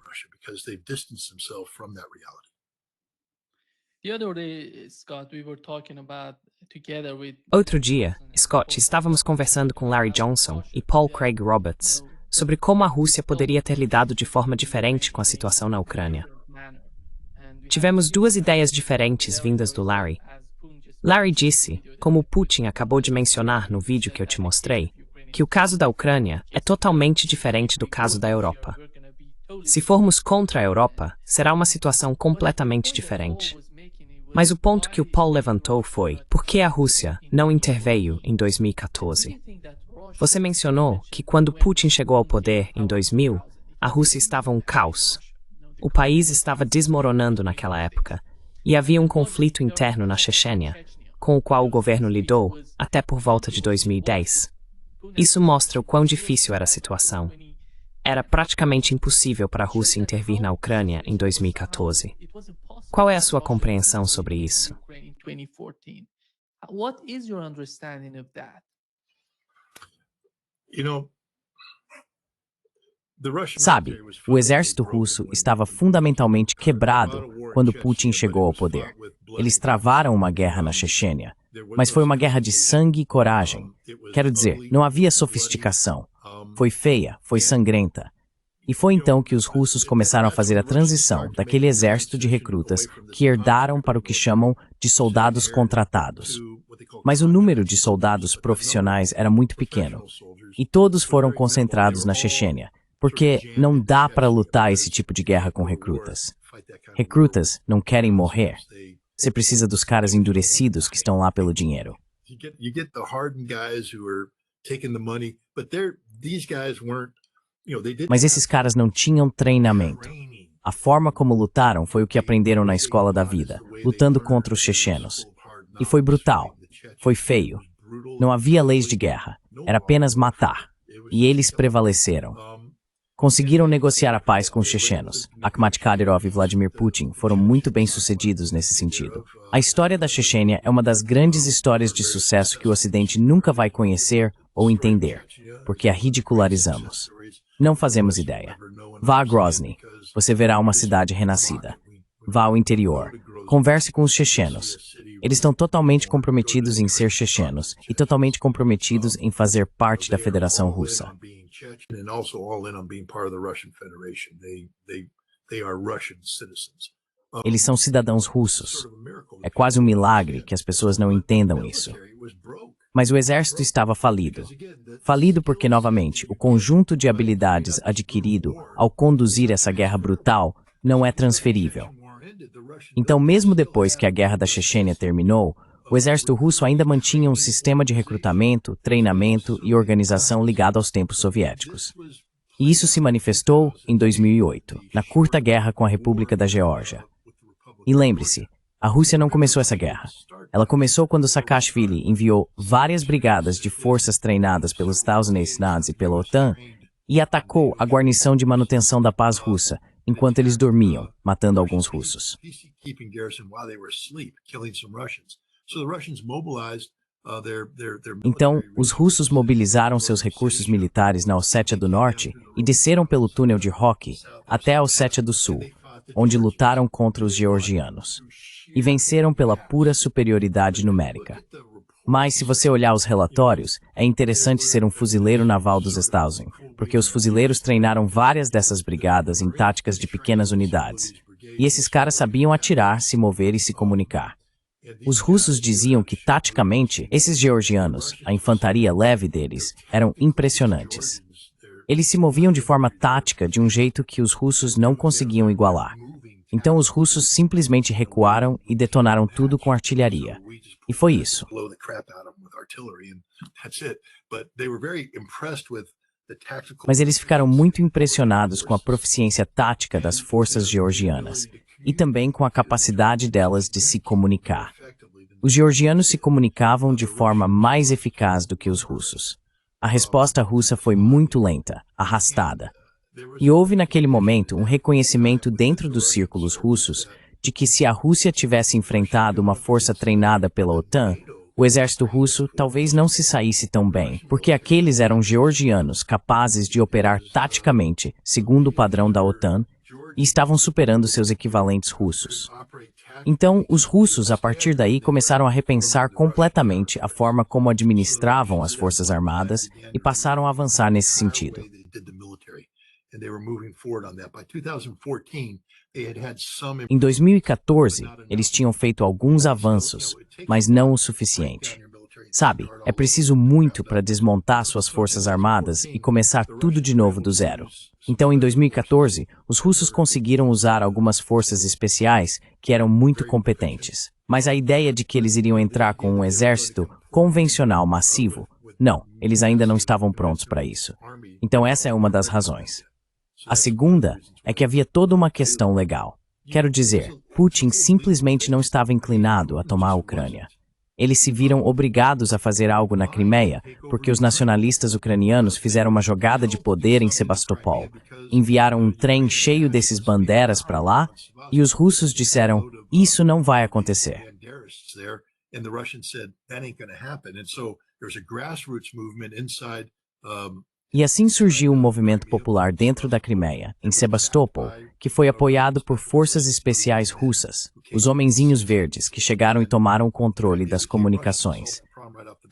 Outro dia, Scott, estávamos conversando com Larry Johnson e Paul Craig Roberts sobre como a Rússia poderia ter lidado de forma diferente com a situação na Ucrânia. Tivemos 2 ideias diferentes vindas do Larry. Larry disse, como o Putin acabou de mencionar no vídeo que eu te mostrei, que o caso da Ucrânia é totalmente diferente do caso da Europa. Se formos contra a Europa, será uma situação completamente diferente. Mas o ponto que o Paul levantou foi: por que a Rússia não interveio em 2014? Você mencionou que quando Putin chegou ao poder em 2000, a Rússia estava um caos. O país estava desmoronando naquela época, e havia um conflito interno na Chechênia, com o qual o governo lidou até por volta de 2010. Isso mostra o quão difícil era a situação. Era praticamente impossível para a Rússia intervir na Ucrânia em 2014. Qual é a sua compreensão sobre isso? Sabe, o exército russo estava fundamentalmente quebrado quando Putin chegou ao poder. Eles travaram uma guerra na Chechênia, mas foi uma guerra de sangue e coragem. Quero dizer, não havia sofisticação. Foi feia, foi sangrenta. E foi então que os russos começaram a fazer a transição daquele exército de recrutas que herdaram para o que chamam de soldados contratados. Mas o número de soldados profissionais era muito pequeno, e todos foram concentrados na Chechênia, porque não dá para lutar esse tipo de guerra com recrutas. Recrutas não querem morrer. Você precisa dos caras endurecidos que estão lá pelo dinheiro. Mas esses caras não tinham treinamento. A forma como lutaram foi o que aprenderam na escola da vida, lutando contra os chechenos. E foi brutal. Foi feio. Não havia leis de guerra. Era apenas matar. E eles prevaleceram. Conseguiram negociar a paz com os chechenos. Akhmat Kadyrov e Vladimir Putin foram muito bem-sucedidos nesse sentido. A história da Chechênia é uma das grandes histórias de sucesso que o Ocidente nunca vai conhecer ou entender, porque a ridicularizamos. Não fazemos ideia. Vá a Grozny. Você verá uma cidade renascida. Vá ao interior. Converse com os chechenos. Eles estão totalmente comprometidos em ser chechenos e totalmente comprometidos em fazer parte da Federação Russa. Eles são cidadãos russos. É quase um milagre que as pessoas não entendam isso. Mas o exército estava falido. Falido porque, novamente, o conjunto de habilidades adquirido ao conduzir essa guerra brutal não é transferível. Então, mesmo depois que a guerra da Chechênia terminou, o exército russo ainda mantinha um sistema de recrutamento, treinamento e organização ligado aos tempos soviéticos. E isso se manifestou em 2008, na curta guerra com a República da Geórgia. E lembre-se, a Rússia não começou essa guerra. Ela começou quando Saakashvili enviou várias brigadas de forças treinadas pelos Estados Unidos e pela OTAN e atacou a guarnição de manutenção da paz russa enquanto eles dormiam, matando alguns russos. Então, os russos mobilizaram seus recursos militares na Ossétia do Norte e desceram pelo túnel de Rocky até a Ossétia do Sul, onde lutaram contra os georgianos. E venceram pela pura superioridade numérica. Mas, se você olhar os relatórios, é interessante ser um fuzileiro naval dos Estados Unidos, porque os fuzileiros treinaram várias dessas brigadas em táticas de pequenas unidades. E esses caras sabiam atirar, se mover e se comunicar. Os russos diziam que, taticamente, esses georgianos, a infantaria leve deles, eram impressionantes. Eles se moviam de forma tática de um jeito que os russos não conseguiam igualar. Então os russos simplesmente recuaram e detonaram tudo com artilharia. E foi isso. Mas eles ficaram muito impressionados com a proficiência tática das forças georgianas e também com a capacidade delas de se comunicar. Os georgianos se comunicavam de forma mais eficaz do que os russos. A resposta russa foi muito lenta, arrastada. E houve naquele momento um reconhecimento dentro dos círculos russos de que se a Rússia tivesse enfrentado uma força treinada pela OTAN, o exército russo talvez não se saísse tão bem, porque aqueles eram georgianos capazes de operar taticamente, segundo o padrão da OTAN, e estavam superando seus equivalentes russos. Então, os russos, a partir daí, começaram a repensar completamente a forma como administravam as forças armadas e passaram a avançar nesse sentido. Em 2014, eles tinham feito alguns avanços, mas não o suficiente. Sabe, é preciso muito para desmontar suas forças armadas e começar tudo de novo do zero. Então, em 2014, os russos conseguiram usar algumas forças especiais que eram muito competentes. Mas a ideia de que eles iriam entrar com um exército convencional massivo, não, eles ainda não estavam prontos para isso. Então, essa é uma das razões. A segunda é que havia toda uma questão legal. Quero dizer, Putin simplesmente não estava inclinado a tomar a Ucrânia. Eles se viram obrigados a fazer algo na Crimeia, porque os nacionalistas ucranianos fizeram uma jogada de poder em Sebastopol. Enviaram um trem cheio desses banderas para lá, e os russos disseram, isso não vai acontecer. E assim surgiu um movimento popular dentro da Crimeia, em Sebastopol, que foi apoiado por forças especiais russas, os Homenzinhos Verdes, que chegaram e tomaram o controle das comunicações.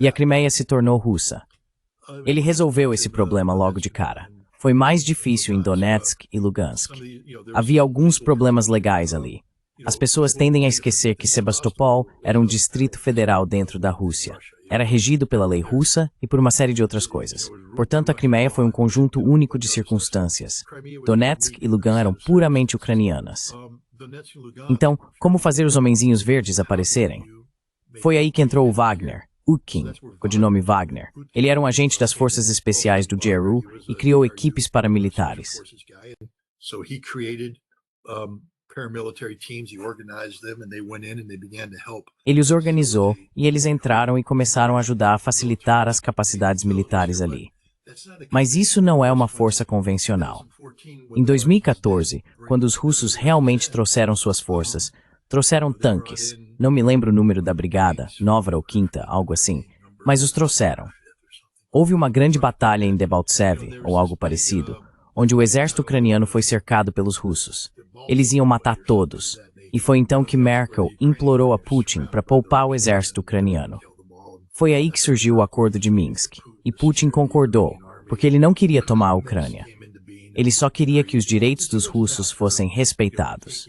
E a Crimeia se tornou russa. Ele resolveu esse problema logo de cara. Foi mais difícil em Donetsk e Lugansk. Havia alguns problemas legais ali. As pessoas tendem a esquecer que Sebastopol era um distrito federal dentro da Rússia. Era regido pela lei russa e por uma série de outras coisas. Portanto, a Crimeia foi um conjunto único de circunstâncias. Donetsk e Lugan eram puramente ucranianas. Então, como fazer os Homenzinhos Verdes aparecerem? Foi aí que entrou o Wagner, Ukin, codinome Wagner. Ele era um agente das forças especiais do GRU e criou equipes paramilitares. Ele os organizou e eles entraram e começaram a ajudar a facilitar as capacidades militares ali. Mas isso não é uma força convencional. Em 2014, quando os russos realmente trouxeram suas forças, trouxeram tanques, não me lembro o número da brigada, Novara ou Quinta, algo assim, mas os trouxeram. Houve uma grande batalha em Debaltseve, ou algo parecido, onde o exército ucraniano foi cercado pelos russos. Eles iam matar todos, e foi então que Merkel implorou a Putin para poupar o exército ucraniano. Foi aí que surgiu o Acordo de Minsk, e Putin concordou, porque ele não queria tomar a Ucrânia. Ele só queria que os direitos dos russos fossem respeitados.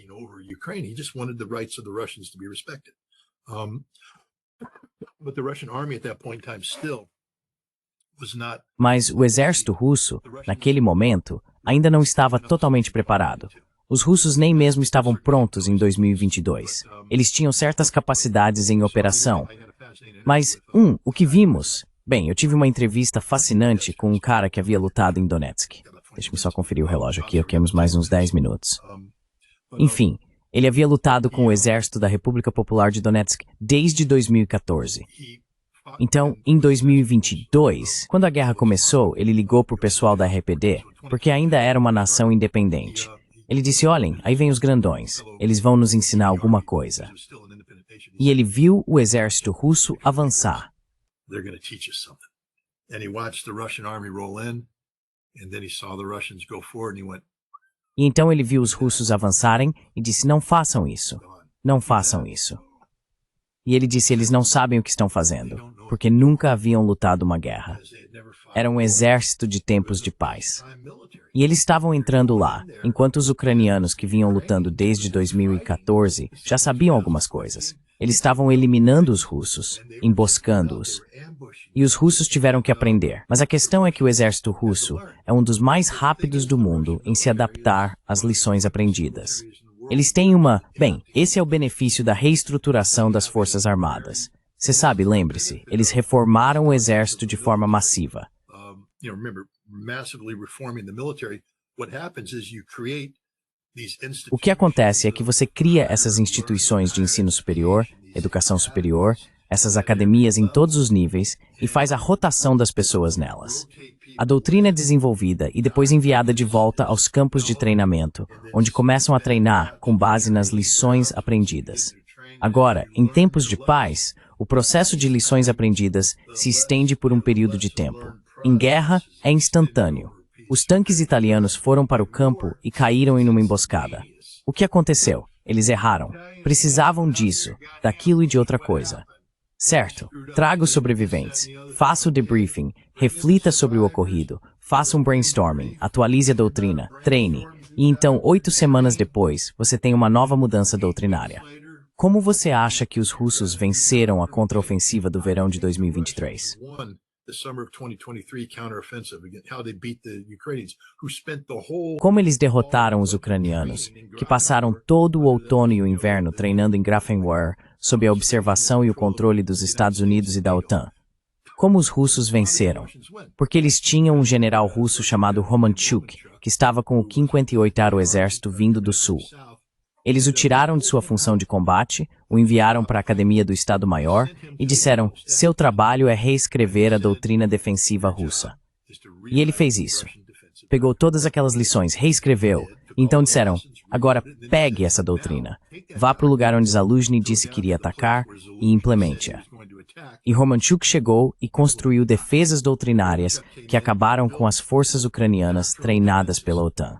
Mas o exército russo, naquele momento, ainda não estava totalmente preparado. Os russos nem mesmo estavam prontos em 2022. Eles tinham certas capacidades em operação. Mas, o que vimos? Bem, eu tive uma entrevista fascinante com um cara que havia lutado em Donetsk. Deixa-me só conferir o relógio aqui, temos mais uns 10 minutos. Enfim, ele havia lutado com o exército da República Popular de Donetsk desde 2014. Então, em 2022, quando a guerra começou, ele ligou para o pessoal da RPD, porque ainda era uma nação independente. Ele disse, olhem, aí vem os grandões, eles vão nos ensinar alguma coisa. E ele viu o exército russo avançar. E então ele viu os russos avançarem e disse, não façam isso, não façam isso. E ele disse, eles não sabem o que estão fazendo, porque nunca haviam lutado uma guerra. Era um exército de tempos de paz. E eles estavam entrando lá, enquanto os ucranianos que vinham lutando desde 2014 já sabiam algumas coisas. Eles estavam eliminando os russos, emboscando-os. E os russos tiveram que aprender. Mas a questão é que o exército russo é um dos mais rápidos do mundo em se adaptar às lições aprendidas. Eles têm esse é o benefício da reestruturação das forças armadas. Você sabe, lembre-se, eles reformaram o exército de forma massiva. O que acontece é que você cria essas instituições de ensino superior, educação superior, essas academias em todos os níveis e faz a rotação das pessoas nelas. A doutrina é desenvolvida e depois enviada de volta aos campos de treinamento, onde começam a treinar com base nas lições aprendidas. Agora, em tempos de paz, o processo de lições aprendidas se estende por um período de tempo. Em guerra, é instantâneo. Os tanques italianos foram para o campo e caíram em uma emboscada. O que aconteceu? Eles erraram. Precisavam disso, daquilo e de outra coisa. Certo, traga os sobreviventes, faça o debriefing, reflita sobre o ocorrido, faça um brainstorming, atualize a doutrina, treine, e então 8 semanas depois, você tem uma nova mudança doutrinária. Como você acha que os russos venceram a contraofensiva do verão de 2023? Como eles derrotaram os ucranianos, que passaram todo o outono e o inverno treinando em Grafenwöhr, sob a observação e o controle dos Estados Unidos e da OTAN? Como os russos venceram? Porque eles tinham um general russo chamado Romanchuk, que estava com o 58º Exército vindo do sul. Eles o tiraram de sua função de combate, o enviaram para a Academia do Estado-Maior e disseram: seu trabalho é reescrever a doutrina defensiva russa. E ele fez isso. Pegou todas aquelas lições, reescreveu. Então disseram: agora pegue essa doutrina, vá para o lugar onde Zaluzhny disse que iria atacar e implemente-a. E Romanchuk chegou e construiu defesas doutrinárias que acabaram com as forças ucranianas treinadas pela OTAN.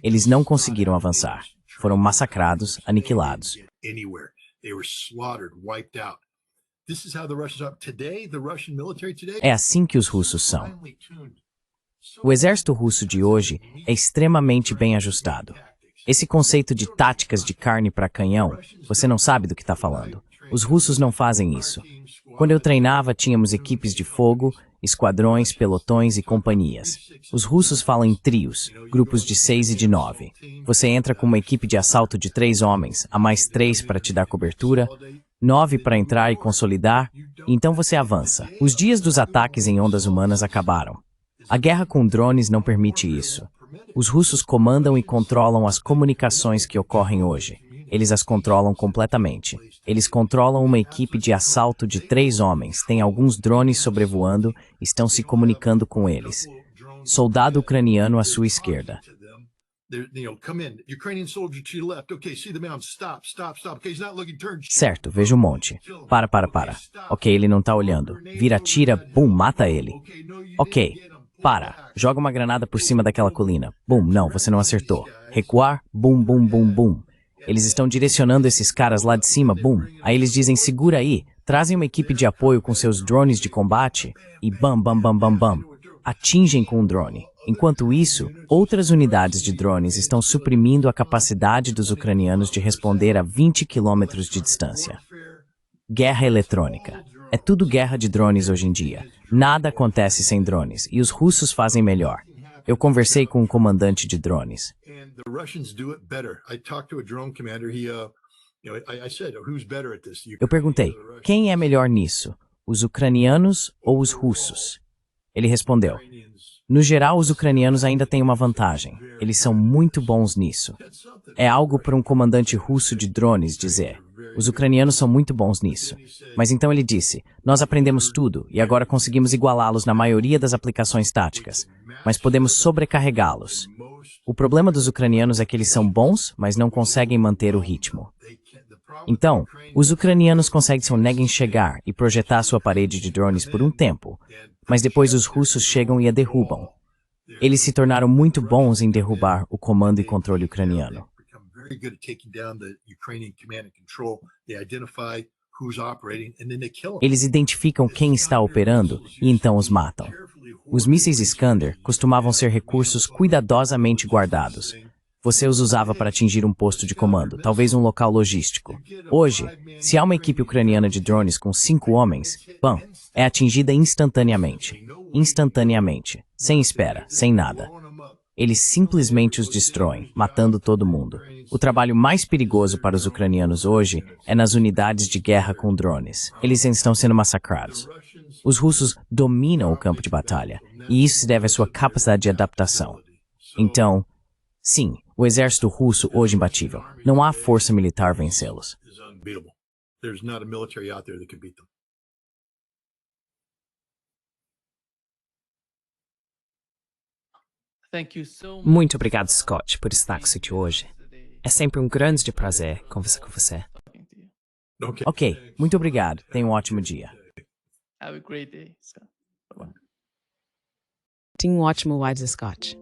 Eles não conseguiram avançar. Foram massacrados, aniquilados. É assim que os russos são. O exército russo de hoje é extremamente bem ajustado. Esse conceito de táticas de carne para canhão, você não sabe do que está falando. Os russos não fazem isso. Quando eu treinava, tínhamos equipes de fogo, esquadrões, pelotões e companhias. Os russos falam em trios, grupos de 6 e de 9. Você entra com uma equipe de assalto de 3 homens, a mais 3 para te dar cobertura, 9 para entrar e consolidar, e então você avança. Os dias dos ataques em ondas humanas acabaram. A guerra com drones não permite isso. Os russos comandam e controlam as comunicações que ocorrem hoje. Eles as controlam completamente. Eles controlam uma equipe de assalto de 3 homens, têm alguns drones sobrevoando, estão se comunicando com eles. Soldado ucraniano à sua esquerda. Certo, vejo um monte. Para. Ok, ele não está olhando. Vira, tira, bum, mata ele. Ok, para. Joga uma granada por cima daquela colina. Bum, não, você não acertou. Recuar, bum, bum, bum, bum. Eles estão direcionando esses caras lá de cima, boom. Aí eles dizem, segura aí, trazem uma equipe de apoio com seus drones de combate e bam, bam, bam, bam, bam. Atingem com um drone. Enquanto isso, outras unidades de drones estão suprimindo a capacidade dos ucranianos de responder a 20 quilômetros de distância. Guerra eletrônica. É tudo guerra de drones hoje em dia. Nada acontece sem drones, e os russos fazem melhor. Eu conversei com um comandante de drones. Eu perguntei, quem é melhor nisso? Os ucranianos ou os russos? Ele respondeu, no geral, os ucranianos ainda têm uma vantagem. Eles são muito bons nisso. É algo para um comandante russo de drones dizer. Os ucranianos são muito bons nisso. Mas então ele disse, nós aprendemos tudo e agora conseguimos igualá-los na maioria das aplicações táticas, mas podemos sobrecarregá-los. O problema dos ucranianos é que eles são bons, mas não conseguem manter o ritmo. Então, os ucranianos conseguem chegar e projetar sua parede de drones por um tempo, mas depois os russos chegam e a derrubam. Eles se tornaram muito bons em derrubar o comando e controle ucraniano. Eles identificam quem está operando e então os matam. Os mísseis Iskander costumavam ser recursos cuidadosamente guardados. Você os usava para atingir um posto de comando, talvez um local logístico. Hoje, se há uma equipe ucraniana de drones com 5 homens, bam, é atingida instantaneamente. Instantaneamente. Sem espera, sem nada. Eles simplesmente os destroem, matando todo mundo. O trabalho mais perigoso para os ucranianos hoje é nas unidades de guerra com drones. Eles estão sendo massacrados. Os russos dominam o campo de batalha, e isso se deve à sua capacidade de adaptação. Então, sim, o exército russo hoje é imbatível. Não há força militar vencê-los. Muito obrigado, Scott, por estar com a gente hoje. É sempre um grande prazer conversar com você. Ok, muito obrigado. Tenha um ótimo dia. Have a great day, Scott. Bye-bye. Tenha um ótimo Wide Scott.